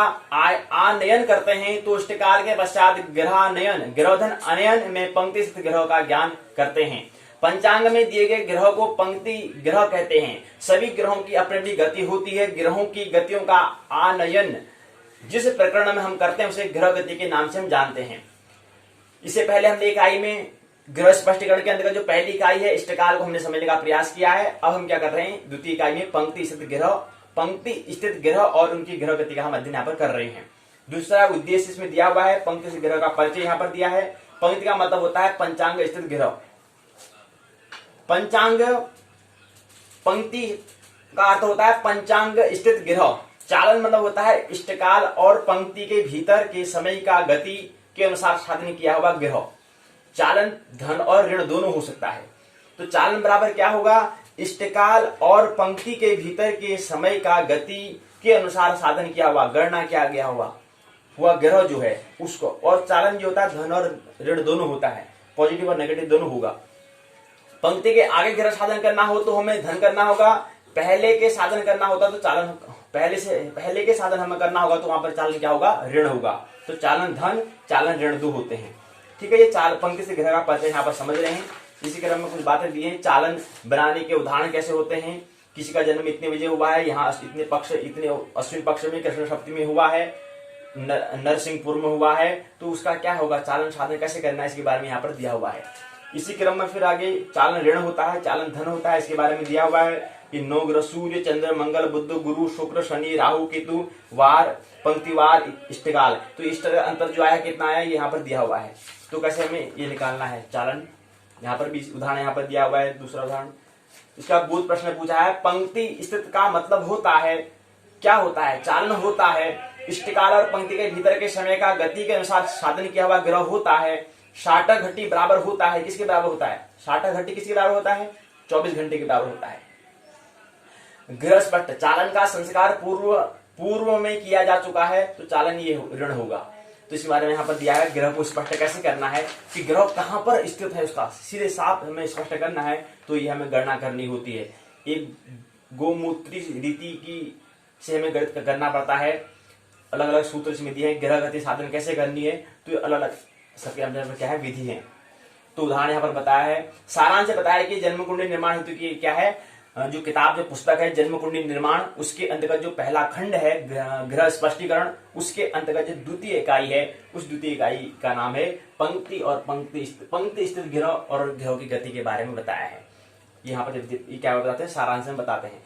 आनयन करते हैं तो इष्टकाल के पश्चात ग्रहानयन, ग्रहोधन अनयन में पंक्ति स्थित ग्रह का ज्ञान करते हैं। पंचांग में दिए गए ग्रह को पंक्ति ग्रह कहते हैं। सभी ग्रहों की अपनी अपनी गति होती है। ग्रहों की गतियों का आनयन जिस प्रकरण में हम करते हैं उसे ग्रह गति के नाम से हम जानते हैं। इससे पहले हमने इकाई में ग्रह स्पष्टीकरण के अंतर्गत जो पहली इकाई है इष्टकाल को हमने समझने का प्रयास किया है। अब हम क्या कर रहे हैं, द्वितीय इकाई में पंक्ति स्थित ग्रह और उनकी ग्रह गति का हम अध्ययन यहाँ पर कर रहे हैं। दूसरा उद्देश्य इसमें दिया हुआ है, पंक्ति स्थित ग्रह का परिचय यहाँ पर दिया है। पंक्ति का मतलब होता है पंचांग स्थित ग्रह। पंचांग, पंक्ति का अर्थ होता है पंचांग स्थित ग्रह। चालन मतलब होता है इष्टकाल और पंक्ति के भीतर के समय का गति के अनुसार साधन किया हुआ ग्रह। चालन धन और ऋण दोनों हो सकता है। तो चालन बराबर क्या होगा, इष्टकाल और पंक्ति के भीतर के समय का गति के अनुसार साधन किया हुआ, गणना किया गया हुआ ग्रह जो है उसको। और चालन जो होता है धन और ऋण दोनों होता है, पॉजिटिव और नेगेटिव दोनों होगा। पंक्ति के आगे ग्रह साधन करना हो तो हमें धन करना होगा, पहले के साधन करना होता तो चालन, पहले के साधन हमें करना होगा तो वहां पर चालन क्या होगा, ऋण होगा। तो चालन धन चालन ऋण दो होते हैं। ठीक है, ये चाल पंक्ति से ग्रह का परिचय यहाँ पर समझ रहे हैं। इसी क्रम में कुछ बातें दी हैं। चालन बनाने के उदाहरण कैसे होते हैं, किसी का जन्म इतने बजे हुआ है, यहाँ इतने पक्ष, इतने अश्विन पक्ष में कृष्ण सप्तमी में हुआ है, नरसिंहपुर में हुआ है, तो उसका क्या होगा, चालन साधन कैसे करना है, इसके बारे में यहाँ पर दिया हुआ है। इसी क्रम में फिर आगे चालन ऋण होता है, चालन धन होता है, इसके बारे में दिया हुआ है कि 9 ग्रह सूर्य चंद्र मंगल बुध गुरु शुक्र शनि राहु केतु वार पंक्तिवार इष्टकाल। तो इष्ट अंतर जो आया कितना आया, यहाँ पर दिया हुआ है। तो कैसे हमें ये निकालना है चालन, यहाँ पर भी उदाहरण यहाँ पर दिया हुआ है। दूसरा उदाहरण, इसका बोध प्रश्न पूछा है, पंक्ति स्थित का मतलब होता है, क्या होता है, चालन होता है इष्टकाल और पंक्ति के भीतर के समय का गति के अनुसार साधन किया हुआ ग्रह होता है। साठक घटी बराबर होता है, किसके बराबर होता है, साठक घटी किसके बराबर होता है, 24 घंटे के बराबर होता है। ग्रह स्पष्ट, चालन का संस्कार पूर्व में किया जा चुका है तो चालन ये ऋण होगा। तो इस बारे में यहाँ पर दिया है, ग्रह को स्पष्ट कैसे करना है कि ग्रह कहाँ पर स्थित है उसका सीधे साफ हमें स्पष्ट करना है, तो ये हमें गणना करनी होती है। एक गोमूत्री रीति की से हमें गणित करना पड़ता है। अलग अलग सूत्र इसमें दिए हैं, ग्रह गति साधन कैसे करनी है, तो अलग अलग सबके अंदर क्या है, विधि है। तो उदाहरण यहाँ पर बताया है, सारांश बताया कि जन्म कुंडली निर्माण हेतु की क्या है, जो किताब जो पुस्तक है जन्म कुंडली निर्माण, उसके अंतर्गत जो पहला खंड है ग्रह स्पष्टीकरण, उसके अंतर्गत जो द्वितीय इकाई है, उस द्वितीय इकाई का नाम है पंक्ति और पंक्ति स्थित ग्रह और ग्रहों की गति के बारे में बताया है। यहाँ पर क्या बताते हैं, सारांश में बताते हैं।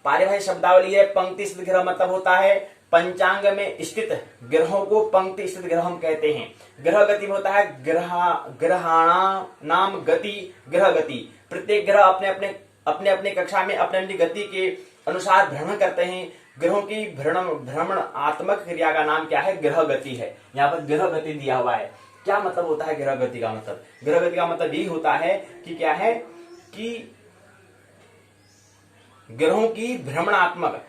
पारिभाषिक शब्दावली है, पंक्ति स्थित ग्रह मतलब होता है पंचांग में स्थित ग्रहों को पंक्ति स्थित ग्रह हम कहते हैं। ग्रह गति में होता है ग्रहाणा नाम गति, ग्रह गति। प्रत्येक ग्रह अपने अपने कक्षा में अपने अपनी गति के अनुसार भ्रमण करते हैं। ग्रहों की भ्रमण आत्मक क्रिया का नाम क्या है, ग्रह गति है। यहाँ पर ग्रह गति दिया हुआ है। क्या मतलब होता है ग्रह गति का मतलब, ग्रह गति का मतलब ये होता है कि क्या है कि ग्रहों की भ्रमणात्मक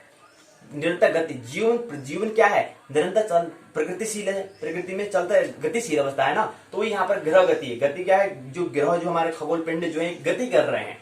निरंतर गति, जीवन क्या है, निरंतर प्रगतिशील है, प्रकृति में चलता है, गतिशील अवस्था है ना, तो यहाँ पर ग्रह गति है। गति क्या है, जो ग्रह जो हमारे खगोल पिंड जो है गति कर रहे हैं,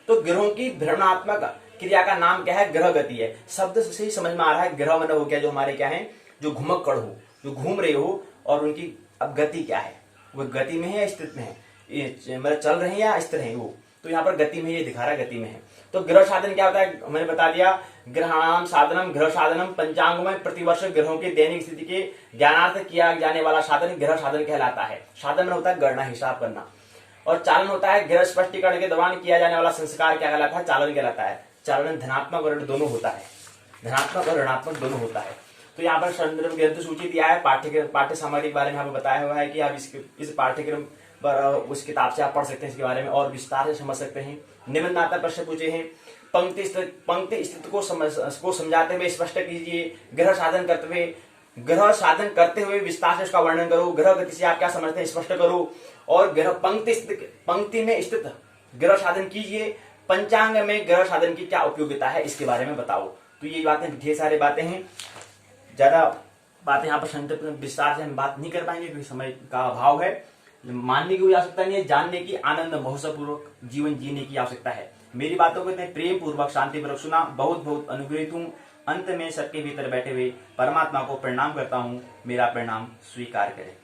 तो ग्रहों की भ्रमणात्मक क्रिया का नाम क्या है, ग्रह गति है। शब्द से ही समझ में आ रहा है, ग्रह मतलब हो गया जो हमारे क्या है, जो घुमक्कड़ हो, जो घूम रहे हो, और उनकी अब गति क्या है, वो गति में है या स्थित में है, मतलब चल रहे हैं या स्थिर है वो, तो यहाँ पर गति में ये दिखा रहा है, गति में है। तो ग्रह साधन क्या होता है, मैंने बता दिया, ग्रहाणाम साधनम ग्रह साधनम, पंचांग में प्रतिवर्ष ग्रहों की दैनिक स्थिति के ज्ञानार्थ किया जाने वाला साधन ग्रह साधन कहलाता है। साधन में होता है गणना, हिसाब करना। और चालन होता है ग्रह स्पष्टीकरण के दौरान किया जाने वाला संस्कार क्या कहलाता है, चालन कहलाता है। चालन धनात्मक और ऋण दोनों होता है, धनात्मक और ऋणात्मक दोनों होता है। तो यहाँ पर संदर्भ ग्रंथ सूची दिया है, पाठ्य सामग्री के बारे में यहाँ पर बताया हुआ है कि आप इस पाठ्यक्रम पर उस किताब से आप पढ़ सकते हैं, इसके बारे में और विस्तार से समझ सकते हैं। निबंधात्मक प्रश्न पूछे हैं, पंक्ति स्थिति को समझाते हुए स्पष्ट कीजिए, ग्रह साधन करते हुए विस्तार से उसका वर्णन करो, ग्रह गति से आप क्या समझते हैं स्पष्ट करो, और ग्रह पंक्ति में स्थित ग्रह साधन कीजिए, पंचांग में ग्रह साधन की क्या उपयोगिता है इसके बारे में बताओ। तो ये बातें ढेर सारी बातें हैं, ज्यादा बातें यहाँ पर संक्षिप्त विस्तार से हम बात नहीं कर पाएंगे क्योंकि समय का अभाव है। मानने की कोई आवश्यकता नहीं है, जानने की, आनंद महोत्सव पूर्वक जीवन जीने की आवश्यकता है। मेरी बातों को इतने प्रेम पूर्वक शांति पूर्वक सुना, बहुत बहुत अनुग्रहित हूँ। अंत में सबके भीतर बैठे हुए परमात्मा को प्रणाम करता हूँ, मेरा प्रणाम स्वीकार करें।